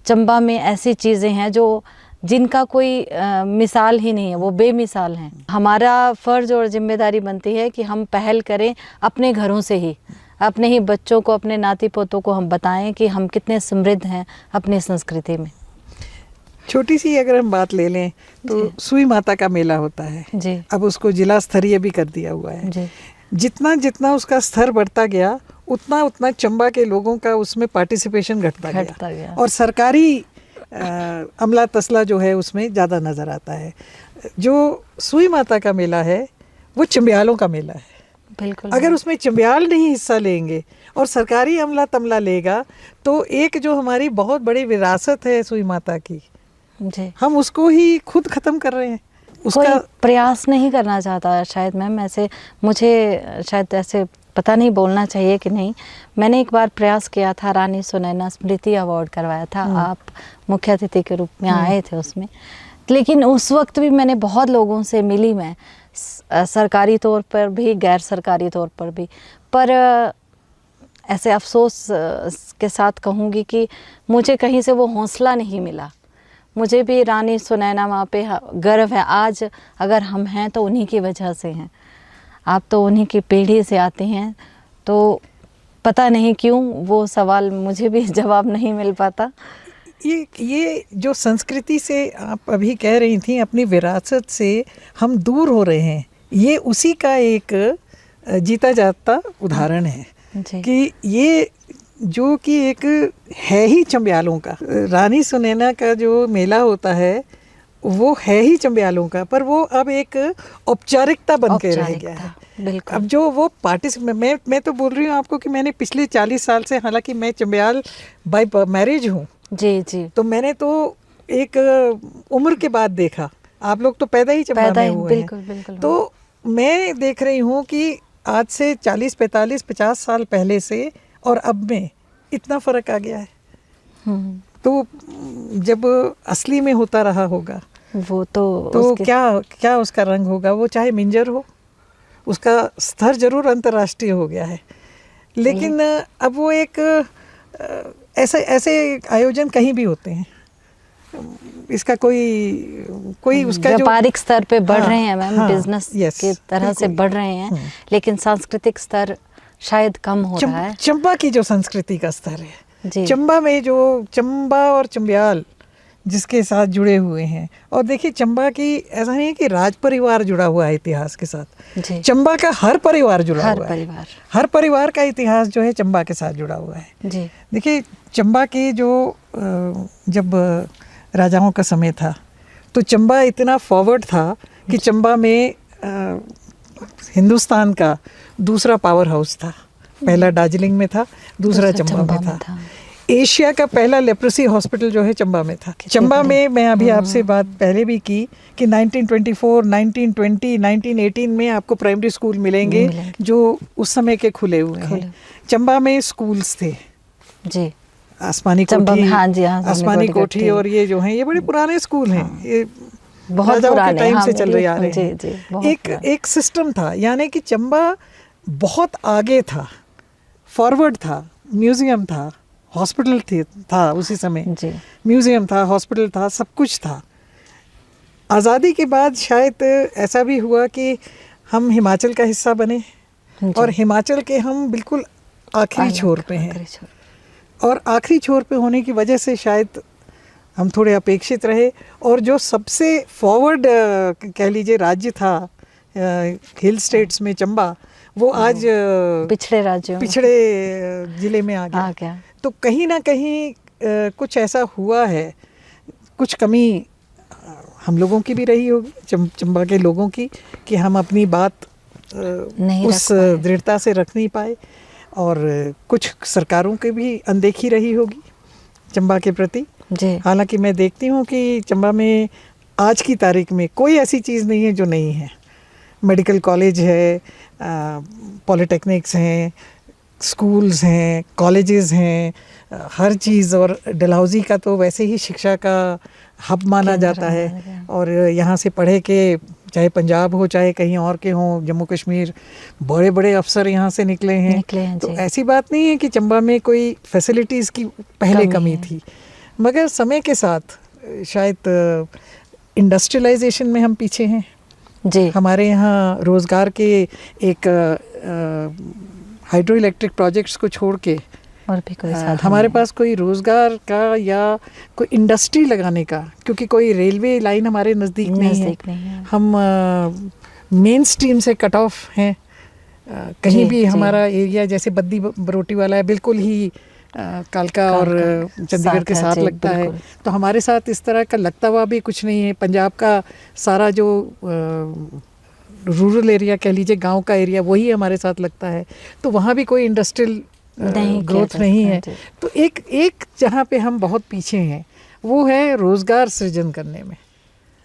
चंबा में ऐसी चीज़ें हैं जो जिनका कोई मिसाल ही नहीं है, वो बेमिसाल हैं। हमारा फ़र्ज़ और जिम्मेदारी बनती है कि हम पहल करें अपने घरों से ही, अपने ही बच्चों को, अपने नाती पोतों को हम बताएं कि हम कितने समृद्ध हैं अपनी संस्कृति में। छोटी सी अगर हम बात ले लें तो सुई माता का मेला होता है जी अब उसको जिला स्तरीय भी कर दिया हुआ है। जी जितना जितना उसका स्तर बढ़ता गया उतना उतना चंबा के लोगों का उसमें पार्टिसिपेशन घटता गया और सरकारी अमला तसला जो है उसमें ज़्यादा नज़र आता है। जो सुई माता का मेला है वो चंबियालों का मेला है। बिल्कुल। अगर उसमें चंबियाल नहीं हिस्सा लेंगे और सरकारी अमला तमला लेगा तो एक जो हमारी बहुत बड़ी विरासत है सुई माता की, जी, हम उसको ही खुद ख़त्म कर रहे हैं। कोई प्रयास नहीं करना चाहता शायद मैम। ऐसे मुझे शायद ऐसे पता नहीं बोलना चाहिए कि नहीं, मैंने एक बार प्रयास किया था, रानी सुनैना स्मृति अवार्ड करवाया था, आप मुख्य अतिथि के रूप में आए थे उसमें। लेकिन उस वक्त भी मैंने बहुत लोगों से मिली, मैं सरकारी तौर पर भी गैर सरकारी तौर पर भी, पर ऐसे अफसोस के साथ कहूँगी कि मुझे कहीं से वो हौसला नहीं मिला। मुझे भी रानी सुनैना माँ पे गर्व है। आज अगर हम हैं तो उन्हीं की वजह से हैं। आप तो उन्हीं की पीढ़ी से आते हैं, तो पता नहीं क्यों वो सवाल मुझे भी जवाब नहीं मिल पाता। ये जो संस्कृति से आप अभी कह रही थी, अपनी विरासत से हम दूर हो रहे हैं, ये उसी का एक जीता जाता उदाहरण है कि ये जो कि एक है ही चंबियालों का। रानी सुनैना का जो मेला होता है वो है ही चंबियालों का, पर वो अब एक औपचारिकता बन के रह गया है। बिल्कुल। अब जो वो मैं तो बोल रही हूँ आपको कि मैंने पिछले 40 साल से, हालांकि मैं चंबियाल बाय मैरिज हूँ, जी जी, तो मैंने तो एक उम्र के बाद देखा। आप लोग तो पैदा ही चंबा में हुए हैं, तो मैं देख रही हूँ कि आज से 40, 45, 50 साल पहले से और अब में इतना फ़र्क आ गया है। तो जब असली में होता रहा होगा वो तो क्या उसका रंग होगा, वो चाहे मिंजर हो, उसका स्तर जरूर अंतर्राष्ट्रीय हो गया है। लेकिन अब वो एक ऐसे आयोजन कहीं भी होते हैं, इसका कोई उसका व्यापारिक स्तर पे बढ़ रहे हैं मैम, बिजनेस की तरह से बढ़ रहे हैं, लेकिन सांस्कृतिक स्तर शायद कम हो रहा है। चंबा की जो संस्कृति का स्तर है, चंबा में जो चंबा और चंबियाल जिसके साथ जुड़े हुए हैं, और देखिए चंबा की ऐसा नहीं है कि राज परिवार जुड़ा हुआ है इतिहास के साथ, चंबा का हर परिवार जुड़ा हुआ है। हर परिवार का इतिहास जो है चंबा के साथ जुड़ा हुआ है। देखिए चंबा की जो जब राजाओं का समय था तो चंबा इतना फॉरवर्ड था कि चंबा में हिंदुस्तान का दूसरा पावर हाउस था। पहला दार्जिलिंग में था, दूसरा चंबा में था। एशिया का पहला लेप्रेसी हॉस्पिटल जो है चंबा में था। चंबा में मैं अभी आपसे बात पहले भी की कि 1924, 1920, 1918 में आपको प्राइमरी स्कूल मिलेंगे जो उस समय के खुले हुए हैं। चंबा में स्कूल्स थे जी, आसमानी कोठी, आसमानी कोठी, और ये जो हैं ये बड़े पुराने स्कूल हैं, ये बहुत पुराने टाइम से चल रहे आ रहे हैं। एक सिस्टम था, यानी कि चंबा बहुत आगे था, फॉरवर्ड था, म्यूजियम था, हॉस्पिटल था उसी समय, म्यूजियम था, हॉस्पिटल था, सब कुछ था। आज़ादी के बाद शायद ऐसा भी हुआ कि हम हिमाचल का हिस्सा बने और हिमाचल के हम बिल्कुल आखिरी छोर पे हैं, और आखिरी छोर पे होने की वजह से शायद हम थोड़े अपेक्षित रहे। और जो सबसे फॉरवर्ड कह लीजिए राज्य था हिल स्टेट्स में चंबा, वो आज पिछड़े ज़िले में आ गया। तो कहीं ना कहीं कुछ ऐसा हुआ है, कुछ कमी हम लोगों की भी रही होगी, चंबा के लोगों की, कि हम अपनी बात उस दृढ़ता से रख नहीं पाए, और कुछ सरकारों की भी अनदेखी रही होगी चंबा के प्रति। हालांकि मैं देखती हूँ कि चंबा में आज की तारीख में कोई ऐसी चीज़ नहीं है जो नहीं है। मेडिकल कॉलेज है, पॉलिटेक्निक्स हैं, स्कूल्स हैं, कॉलेजेस हैं, हर चीज़। और डलहौजी का तो वैसे ही शिक्षा का हब माना जाता है, और यहाँ से पढ़े के चाहे पंजाब हो चाहे कहीं और के हों, जम्मू कश्मीर, बड़े बड़े अफसर यहाँ से निकले हैं। तो ऐसी बात नहीं है कि चंबा में कोई फैसिलिटीज़ की पहले कमी थी, मगर समय के साथ शायद इंडस्ट्रियलाइजेशन में हम पीछे हैं। जी हमारे यहाँ रोज़गार के एक हाइड्रो इलेक्ट्रिक प्रोजेक्ट्स को छोड़ के और भी कोई साधन हमारे नहीं। पास कोई रोज़गार का या कोई इंडस्ट्री लगाने का, क्योंकि कोई रेलवे लाइन हमारे नज़दीक नहीं है। हम मेन स्ट्रीम से कट ऑफ हैं। कहीं जी, भी जी। हमारा एरिया जैसे बद्दी बरोटी वाला है, बिल्कुल ही कालका और चंडीगढ़ के साथ जी, लगता है। बिल्कुल। तो हमारे साथ इस तरह का लगता हुआ भी कुछ नहीं है। पंजाब का सारा जो रूरल एरिया कह लीजिए, गांव का एरिया, वही हमारे साथ लगता है। तो वहाँ भी कोई इंडस्ट्रियल ग्रोथ नहीं है। तो एक जहाँ पे हम बहुत पीछे हैं वो है रोज़गार सृजन करने में।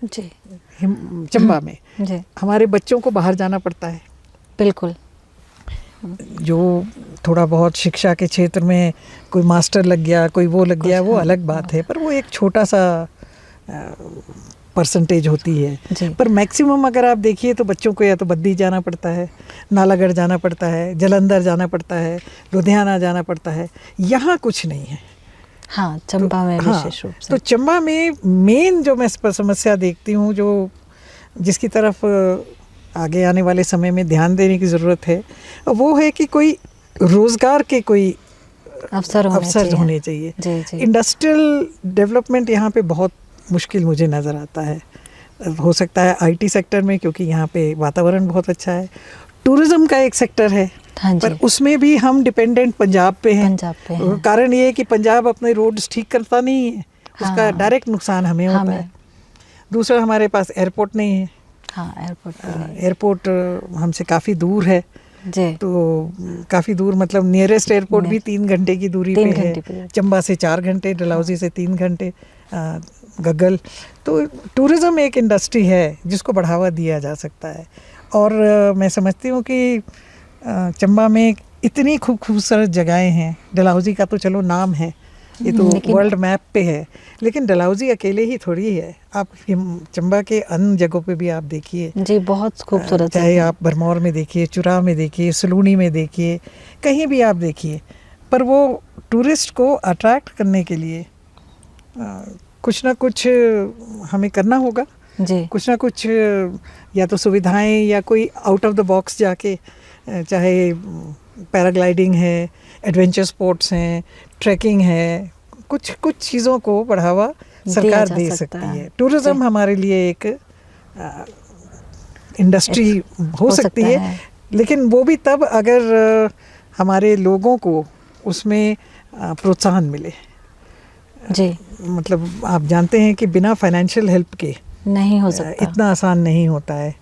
जी चंबा में जी हमारे बच्चों को बाहर जाना पड़ता है। बिल्कुल। जो थोड़ा बहुत शिक्षा के क्षेत्र में कोई मास्टर लग गया, कोई वो लग गया, वो अलग बात है, पर वो एक छोटा सा परसेंटेज होती है। पर मैक्सिमम अगर आप देखिए तो बच्चों को या तो बद्दी जाना पड़ता है, नालागढ़ जाना पड़ता है, जलंधर जाना पड़ता है, लुधियाना जाना पड़ता है। यहाँ कुछ नहीं है। हाँ, चंबा में विशेष रूप से। तो चंबा में मेन जो मैं समस्या देखती हूँ, जो जिसकी तरफ आगे आने वाले समय में ध्यान देने की ज़रूरत है, वो है कि कोई रोज़गार के कोई अवसर होने चाहिए। जी जी। इंडस्ट्रियल डेवलपमेंट यहाँ पे बहुत मुश्किल मुझे नज़र आता है। हो सकता है आईटी सेक्टर में, क्योंकि यहाँ पे वातावरण बहुत अच्छा है। टूरिज़्म का एक सेक्टर है, पर उसमें भी हम डिपेंडेंट पंजाब पे हैं। कारण ये है कि पंजाब अपने रोड्स ठीक करता नहीं है, उसका डायरेक्ट नुकसान हमें होता है। दूसरा, हमारे पास एयरपोर्ट नहीं है। एयरपोर्ट हमसे काफ़ी दूर है। तो काफ़ी दूर मतलब नियरेस्ट एयरपोर्ट भी 3 घंटे की दूरी पे है। चंबा से 4 घंटे, डलहौजी से 3 घंटे, गग्गल। तो टूरिज़्म एक इंडस्ट्री है जिसको बढ़ावा दिया जा सकता है। और मैं समझती हूँ कि चंबा में इतनी खूबसूरत जगहें हैं। डलहौजी का तो चलो नाम है, ये तो वर्ल्ड मैप पे है, लेकिन डलहौजी अकेले ही थोड़ी है। आप चंबा के अन्य जगहों पे भी आप देखिए जी, बहुत खूबसूरत, चाहे आप भरमौर में देखिए, चुरा में देखिए, सलूनी में देखिए, कहीं भी आप देखिए। पर वो टूरिस्ट को अट्रैक्ट करने के लिए कुछ ना कुछ हमें करना होगा जी। कुछ ना कुछ, या तो सुविधाएं या कोई आउट ऑफ द बॉक्स जाके, चाहे पैराग्लाइडिंग है, एडवेंचर स्पोर्ट्स हैं, ट्रैकिंग है, कुछ चीज़ों को बढ़ावा सरकार दे सकती है। टूरिज़्म हमारे लिए एक इंडस्ट्री हो सकती है, लेकिन वो भी तब अगर हमारे लोगों को उसमें प्रोत्साहन मिले। जी, मतलब आप जानते हैं कि बिना फाइनेंशियल हेल्प के नहीं हो सकता, इतना आसान नहीं होता है।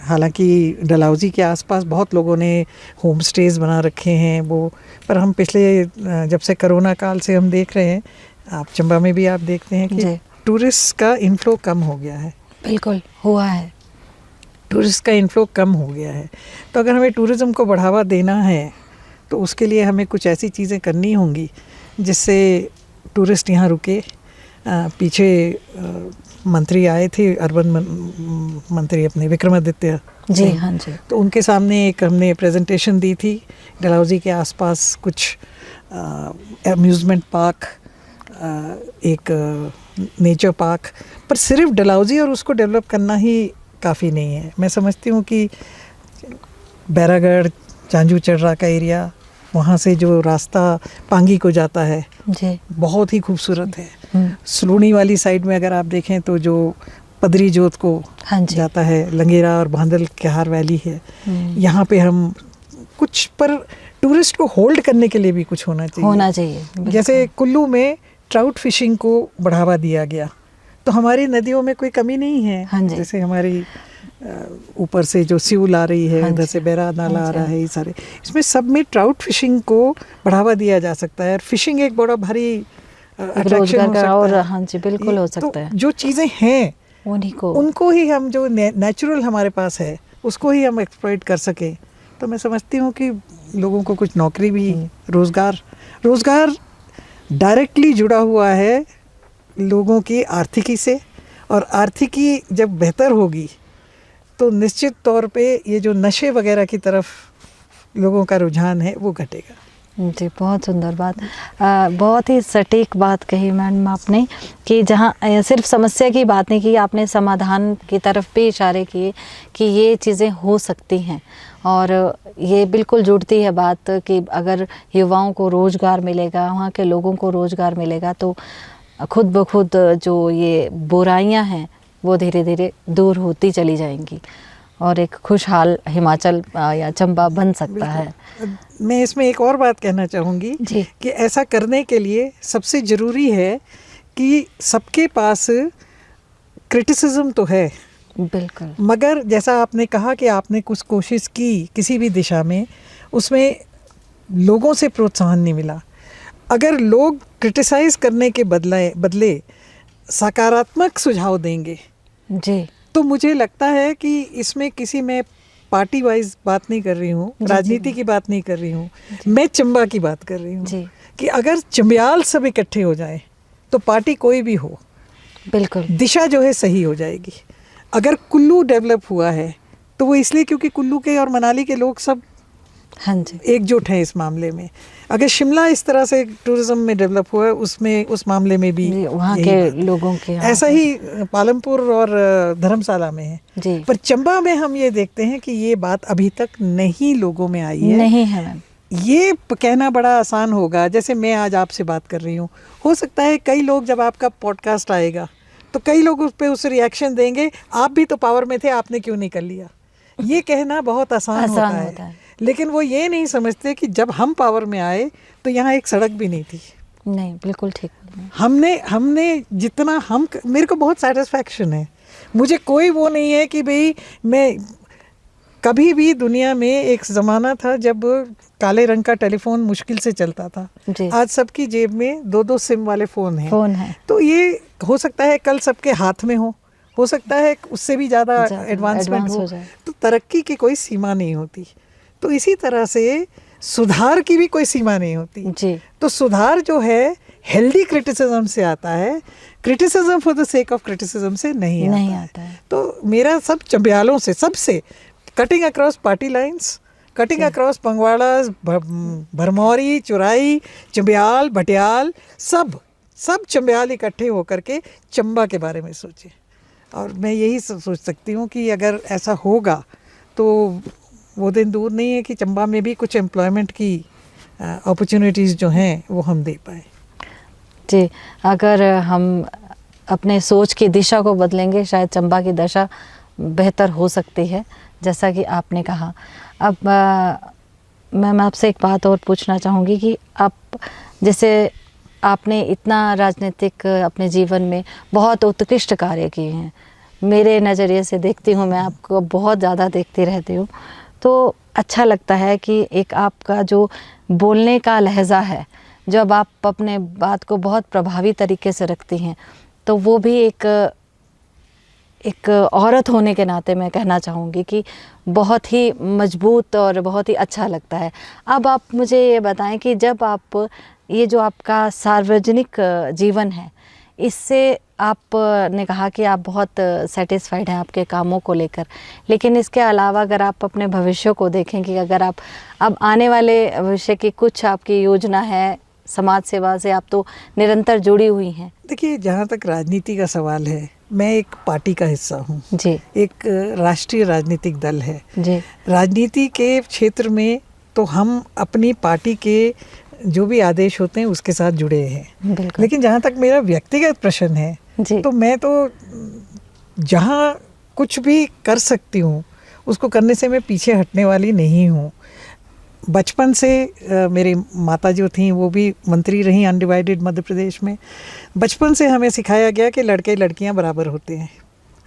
हालांकि डलहौजी के आसपास बहुत लोगों ने होम स्टेज बना रखे हैं वो, पर हम पिछले जब से कोरोना काल से हम देख रहे हैं, आप चंबा में भी आप देखते हैं कि टूरिस्ट का इनफ्लो कम हो गया है। बिल्कुल हुआ है, टूरिस्ट का इनफ्लो कम हो गया है। तो अगर हमें टूरिज़्म को बढ़ावा देना है तो उसके लिए हमें कुछ ऐसी चीज़ें करनी होंगी जिससे टूरिस्ट यहाँ रुके। पीछे मंत्री आए थे, अर्बन मंत्री अपने विक्रमादित्य जी, हाँ जी। तो उनके सामने एक हमने प्रेजेंटेशन दी थी। डलहौजी के आसपास कुछ अम्यूज़मेंट पार्क, एक नेचर पार्क, पर सिर्फ डलहौजी और उसको डेवलप करना ही काफ़ी नहीं है। मैं समझती हूँ कि बैरागढ़, चांजू चर्रा का एरिया, वहाँ से जो रास्ता पांगी को जाता है जी, बहुत ही खूबसूरत है। सलूनी वाली साइड में अगर आप देखें तो जो पदरी जोत को जाता है, लंगेरा और भांदल क्यार वैली है, यहाँ पे हम कुछ, पर टूरिस्ट को होल्ड करने के लिए भी कुछ होना चाहिए। जैसे कुल्लू में ट्राउट फिशिंग को बढ़ावा दिया गया, तो हमारी नदियों में कोई कमी नहीं है। जैसे हमारी ऊपर से जो सिउल आ रही है, उधर से बैरा नाला आ रहा है, ये सारे, इसमें सब में ट्राउट फिशिंग को बढ़ावा दिया जा सकता है। और फिशिंग एक बड़ा भारी अट्रैक्शन हो सकता और है। हाँ जी, बिल्कुल हो सकता है। जो चीज़ें हैं उनको ही हम, जो नेचुरल हमारे पास है उसको ही हम एक्सप्लॉइट कर सके, तो मैं समझती हूँ कि लोगों को कुछ नौकरी भी, रोज़गार डायरेक्टली जुड़ा हुआ है लोगों की आर्थिकी से, और आर्थिकी जब बेहतर होगी तो निश्चित तौर पे ये जो नशे वगैरह की तरफ लोगों का रुझान है वो घटेगा। जी, बहुत सुंदर बात। बहुत ही सटीक बात कही मैडम आपने कि जहाँ सिर्फ समस्या की बात नहीं की, आपने समाधान की तरफ भी इशारे किए कि ये चीज़ें हो सकती हैं। और ये बिल्कुल जुड़ती है बात कि अगर युवाओं को रोज़गार मिलेगा, वहाँ के लोगों को रोज़गार मिलेगा, तो खुद ब खुद जो ये बुराइयां हैं वो धीरे धीरे दूर होती चली जाएंगी और एक खुशहाल हिमाचल या चंबा बन सकता है। मैं इसमें एक और बात कहना चाहूँगी जी। कि ऐसा करने के लिए सबसे ज़रूरी है कि सबके पास क्रिटिसिज्म तो है, बिल्कुल, मगर जैसा आपने कहा कि आपने कुछ कोशिश की किसी भी दिशा में, उसमें लोगों से प्रोत्साहन नहीं मिला। अगर लोग क्रिटिसाइज़ करने के बदले सकारात्मक सुझाव देंगे, जी, तो मुझे लगता है कि इसमें किसी मैं पार्टी वाइज बात नहीं कर रही हूँ, राजनीति की बात नहीं कर रही हूँ, मैं चंबा की बात कर रही हूँ जी, कि अगर चंबियाल सब इकट्ठे हो जाएं तो पार्टी कोई भी हो, बिल्कुल, दिशा जो है सही हो जाएगी। अगर कुल्लू डेवलप हुआ है तो वो इसलिए क्योंकि कुल्लू के और मनाली के लोग सब हाँ जी, एकजुट हैं इस मामले में। अगर शिमला इस तरह से टूरिज्म में डेवलप हुआ है, उसमें उस मामले में भी जी, वहाँ यही के बात है। लोगों के ऐसा ही पालमपुर और धर्मशाला में है। जी, पर चंबा में हम ये देखते हैं कि ये बात अभी तक नहीं लोगों में आई है। नहीं है मैम, ये कहना बड़ा आसान होगा, जैसे मैं आज आपसे बात कर रही हूँ, हो सकता है कई लोग जब आपका पॉडकास्ट आएगा तो कई लोग उस पर उस रिएक्शन देंगे, आप भी तो पावर में थे, आपने क्यों नहीं कर लिया। ये कहना बहुत आसान होता है, लेकिन वो ये नहीं समझते कि जब हम पावर में आए तो यहाँ एक सड़क भी नहीं थी। नहीं, बिल्कुल ठीक, हमने जितना मेरे को बहुत सेटिस्फैक्शन है। मुझे कोई वो नहीं है कि भाई मैं कभी भी दुनिया में एक ज़माना था जब काले रंग का टेलीफोन मुश्किल से चलता था, आज सबकी जेब में 2-2 सिम वाले फ़ोन हैं। तो ये हो सकता है कल सबके हाथ में हो सकता है उससे भी ज़्यादा एडवांसमेंट हो। तो तरक्की की कोई सीमा नहीं होती। तो इसी तरह से सुधार की भी कोई सीमा नहीं होती जी। तो सुधार जो है हेल्दी क्रिटिसिज्म से आता है, criticism for the sake of criticism से नहीं आता है। तो मेरा सब चंबियालों से, सबसे cutting across party lines, cutting across Pangwara, Bharmauri, Churai, Chambial, भटियाल, सब चंबियाल इकट्ठे होकर के चंबा के बारे में सोचे। और मैं यही सोच सकती हूँ कि अगर ऐसा होगा तो वो दिन दूर नहीं है कि चंबा में भी कुछ एम्प्लॉयमेंट की अपॉर्चुनिटीज़ जो हैं वो हम दे पाए। जी, अगर हम अपने सोच की दिशा को बदलेंगे शायद चंबा की दशा बेहतर हो सकती है, जैसा कि आपने कहा। अब मैं आपसे एक बात और पूछना चाहूँगी कि आप जैसे आपने इतना राजनीतिक अपने जीवन में बहुत उत्कृष्ट कार्य किए हैं, मेरे नज़रिए से देखती हूँ, मैं आपको बहुत ज़्यादा देखती रहती हूँ, तो अच्छा लगता है कि एक आपका जो बोलने का लहज़ा है, जब आप अपने बात को बहुत प्रभावी तरीके से रखती हैं, तो वो भी एक औरत होने के नाते मैं कहना चाहूँगी कि बहुत ही मजबूत और बहुत ही अच्छा लगता है। अब आप मुझे ये बताएं कि जब आप ये जो आपका सार्वजनिक जीवन है, इससे आपने कहा कि आप बहुत सेटिस्फाइड हैं आपके कामों को लेकर, लेकिन इसके अलावा अगर आप अपने भविष्य को देखें कि अगर आप अब आने वाले भविष्य की कुछ आपकी योजना है, समाज सेवा से आप तो निरंतर जुड़ी हुई हैं। देखिए, जहाँ तक राजनीति का सवाल है, मैं एक पार्टी का हिस्सा हूँ जी, एक राष्ट्रीय राजनीतिक दल है जी। राजनीति के क्षेत्र में तो हम अपनी पार्टी के जो भी आदेश होते हैं उसके साथ जुड़े हैं। लेकिन जहाँ तक मेरा व्यक्तिगत प्रश्न है जी। तो मैं तो जहाँ कुछ भी कर सकती हूँ उसको करने से मैं पीछे हटने वाली नहीं हूँ। बचपन से मेरी माता जो थी वो भी मंत्री रहीं अनडिवाइडेड मध्य प्रदेश में। बचपन से हमें सिखाया गया कि लड़के लड़कियां बराबर होते हैं।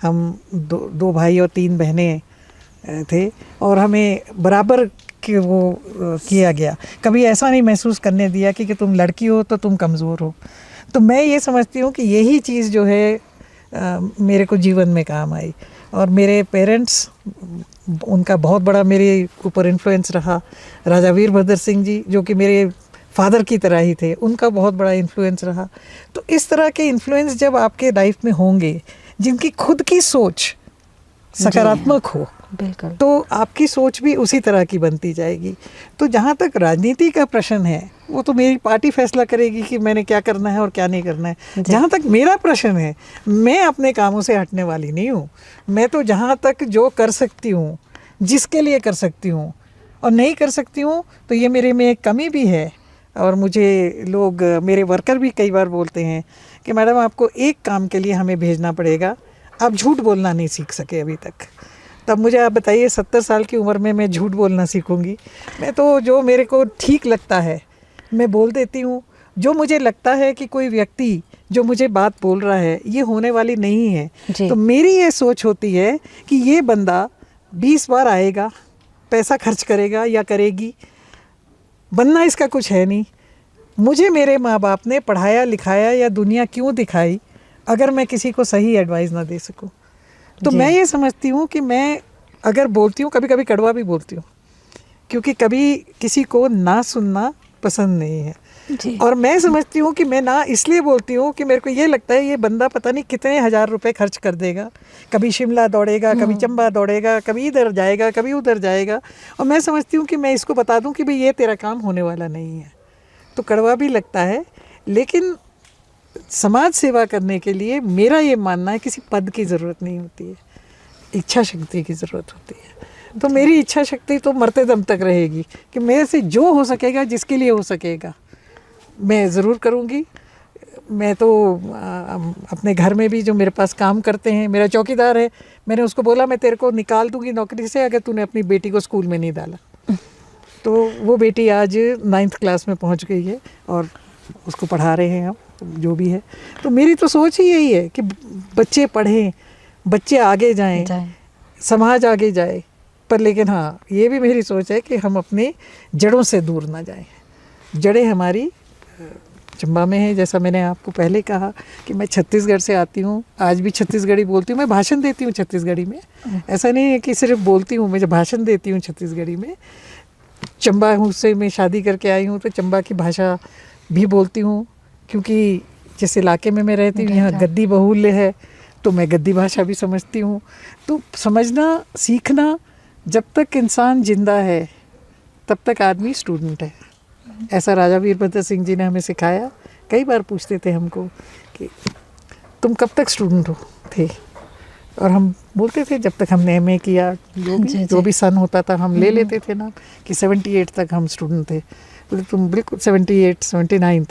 हम दो भाई और 3 बहनें थे और हमें बराबर कि वो किया गया, कभी ऐसा नहीं महसूस करने दिया कि तुम लड़की हो तो तुम कमज़ोर हो। तो मैं ये समझती हूँ कि यही चीज़ जो है मेरे को जीवन में काम आई। और मेरे पेरेंट्स, उनका बहुत बड़ा मेरे ऊपर इन्फ्लुएंस रहा। राजा वीरभद्र सिंह जी जो कि मेरे फादर की तरह ही थे, उनका बहुत बड़ा इन्फ्लुएंस रहा। तो इस तरह के इन्फ्लुएंस जब आपके लाइफ में होंगे जिनकी खुद की सोच सकारात्मक हो बिल्कुल। तो आपकी सोच भी उसी तरह की बनती जाएगी। तो जहाँ तक राजनीति का प्रश्न है, वो तो मेरी पार्टी फैसला करेगी कि मैंने क्या करना है और क्या नहीं करना है। जी। जहाँ तक मेरा प्रश्न है, मैं अपने कामों से हटने वाली नहीं हूँ। मैं तो जहाँ तक जो कर सकती हूँ, जिसके लिए कर सकती हूँ और नहीं कर सकती हूँ, तो ये मेरे में एक कमी भी है। और मुझे लोग, मेरे वर्कर भी कई बार बोलते हैं कि मैडम आपको एक काम के लिए हमें भेजना पड़ेगा, आप झूठ बोलना नहीं सीख सके अभी तक। तब मुझे आप बताइए 70 साल की उम्र में मैं झूठ बोलना सीखूंगी? मैं तो जो मेरे को ठीक लगता है मैं बोल देती हूँ। जो मुझे लगता है कि कोई व्यक्ति जो मुझे बात बोल रहा है ये होने वाली नहीं है, जी। तो मेरी ये सोच होती है कि ये बंदा 20 बार आएगा, पैसा खर्च करेगा या करेगी, बनना इसका कुछ है नहीं। मुझे मेरे माँ बाप ने पढ़ाया लिखाया या दुनिया क्यों दिखाई अगर मैं किसी को सही एडवाइस ना दे सकूं? तो जी। मैं ये समझती हूँ कि मैं अगर बोलती हूँ, कभी कभी कड़वा भी बोलती हूँ, क्योंकि कभी किसी को ना सुनना पसंद नहीं है। जी। और मैं समझती हूँ कि मैं ना इसलिए बोलती हूँ कि मेरे को ये लगता है ये बंदा पता नहीं कितने हजार रुपए खर्च कर देगा, कभी शिमला दौड़ेगा, कभी चंबा दौड़ेगा, कभी इधर जाएगा, कभी उधर जाएगा, और मैं समझती हूँ कि मैं इसको बता दूँ कि भाई ये तेरा काम होने वाला नहीं है। तो कड़वा भी लगता है, लेकिन समाज सेवा करने के लिए मेरा ये मानना है किसी पद की ज़रूरत नहीं होती है, इच्छा शक्ति की ज़रूरत होती है। तो मेरी इच्छा शक्ति तो मरते दम तक रहेगी कि मेरे से जो हो सकेगा, जिसके लिए हो सकेगा, मैं ज़रूर करूँगी। मैं तो अपने घर में भी जो मेरे पास काम करते हैं, मेरा चौकीदार है, मैंने उसको बोला मैं तेरे को निकाल दूँगी नौकरी से अगर तूने अपनी बेटी को स्कूल में नहीं डाला। तो वो बेटी आज 9th क्लास में पहुँच गई है और उसको पढ़ा रहे हैं हम, जो भी है। तो मेरी तो सोच ही यही है कि बच्चे पढ़ें, बच्चे आगे जाएं, समाज आगे जाए। पर लेकिन हाँ, ये भी मेरी सोच है कि हम अपनी जड़ों से दूर ना जाएं। जड़ें हमारी चंबा में है, जैसा मैंने आपको पहले कहा कि मैं छत्तीसगढ़ से आती हूँ, आज भी छत्तीसगढ़ी बोलती हूँ। मैं भाषण देती हूँ छत्तीसगढ़ी में, ऐसा नहीं है कि सिर्फ बोलती हूँ, मैं भाषण देती हूँ छत्तीसगढ़ी में। चंबा से मैं शादी करके आई हूँ तो चंबा की भाषा भी बोलती हूँ, क्योंकि जिस इलाके में मैं रहती हूँ यहाँ गद्दी बहुल्य है, तो मैं गद्दी भाषा भी समझती हूँ। तो समझना सीखना, जब तक इंसान जिंदा है तब तक आदमी स्टूडेंट है, ऐसा राजा वीरभद्र सिंह जी ने हमें सिखाया। कई बार पूछते थे हमको कि तुम कब तक स्टूडेंट हो थे, और हम बोलते थे जब तक हमने MA किया, जो भी सन होता था हम ले लेते थे ना कि 78 तक हम स्टूडेंट थे। बोले तुम बिल्कुल 79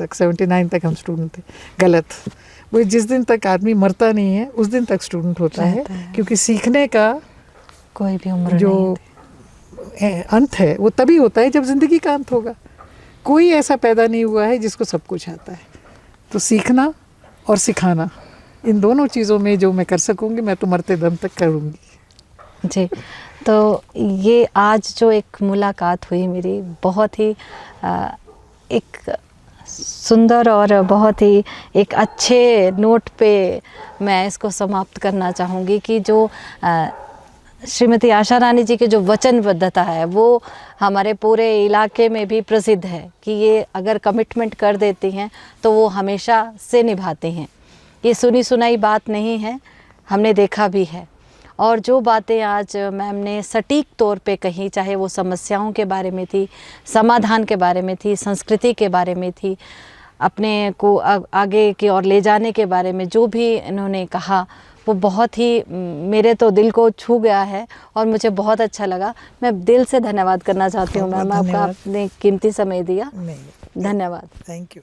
तक हम स्टूडेंट थे। गलत। वो जिस दिन तक आदमी मरता नहीं है उस दिन तक स्टूडेंट होता है, क्योंकि सीखने का कोई भी उम्र जो अंत है वो तभी होता है जब जिंदगी का अंत होगा। कोई ऐसा पैदा नहीं हुआ है जिसको सब कुछ आता है। तो सीखना और सिखाना, इन दोनों चीज़ों में जो मैं कर सकूँगी मैं तो मरते दम तक करूँगी। जी। तो ये आज जो एक मुलाकात हुई मेरी, बहुत ही एक सुंदर और बहुत ही एक अच्छे नोट पे मैं इसको समाप्त करना चाहूँगी कि जो श्रीमती आशा रानी जी की जो वचनबद्धता है वो हमारे पूरे इलाके में भी प्रसिद्ध है कि ये अगर कमिटमेंट कर देती हैं तो वो हमेशा से निभाती हैं। ये सुनी सुनाई बात नहीं है, हमने देखा भी है। और जो बातें आज मैम ने सटीक तौर पे कही, चाहे वो समस्याओं के बारे में थी, समाधान के बारे में थी, संस्कृति के बारे में थी, अपने को आगे की ओर ले जाने के बारे में जो भी इन्होंने कहा, वो बहुत ही मेरे तो दिल को छू गया है और मुझे बहुत अच्छा लगा। मैं दिल से धन्यवाद करना चाहती हूँ मैम, आपका आपने कीमती समय दिया। धन्यवाद। Thank you.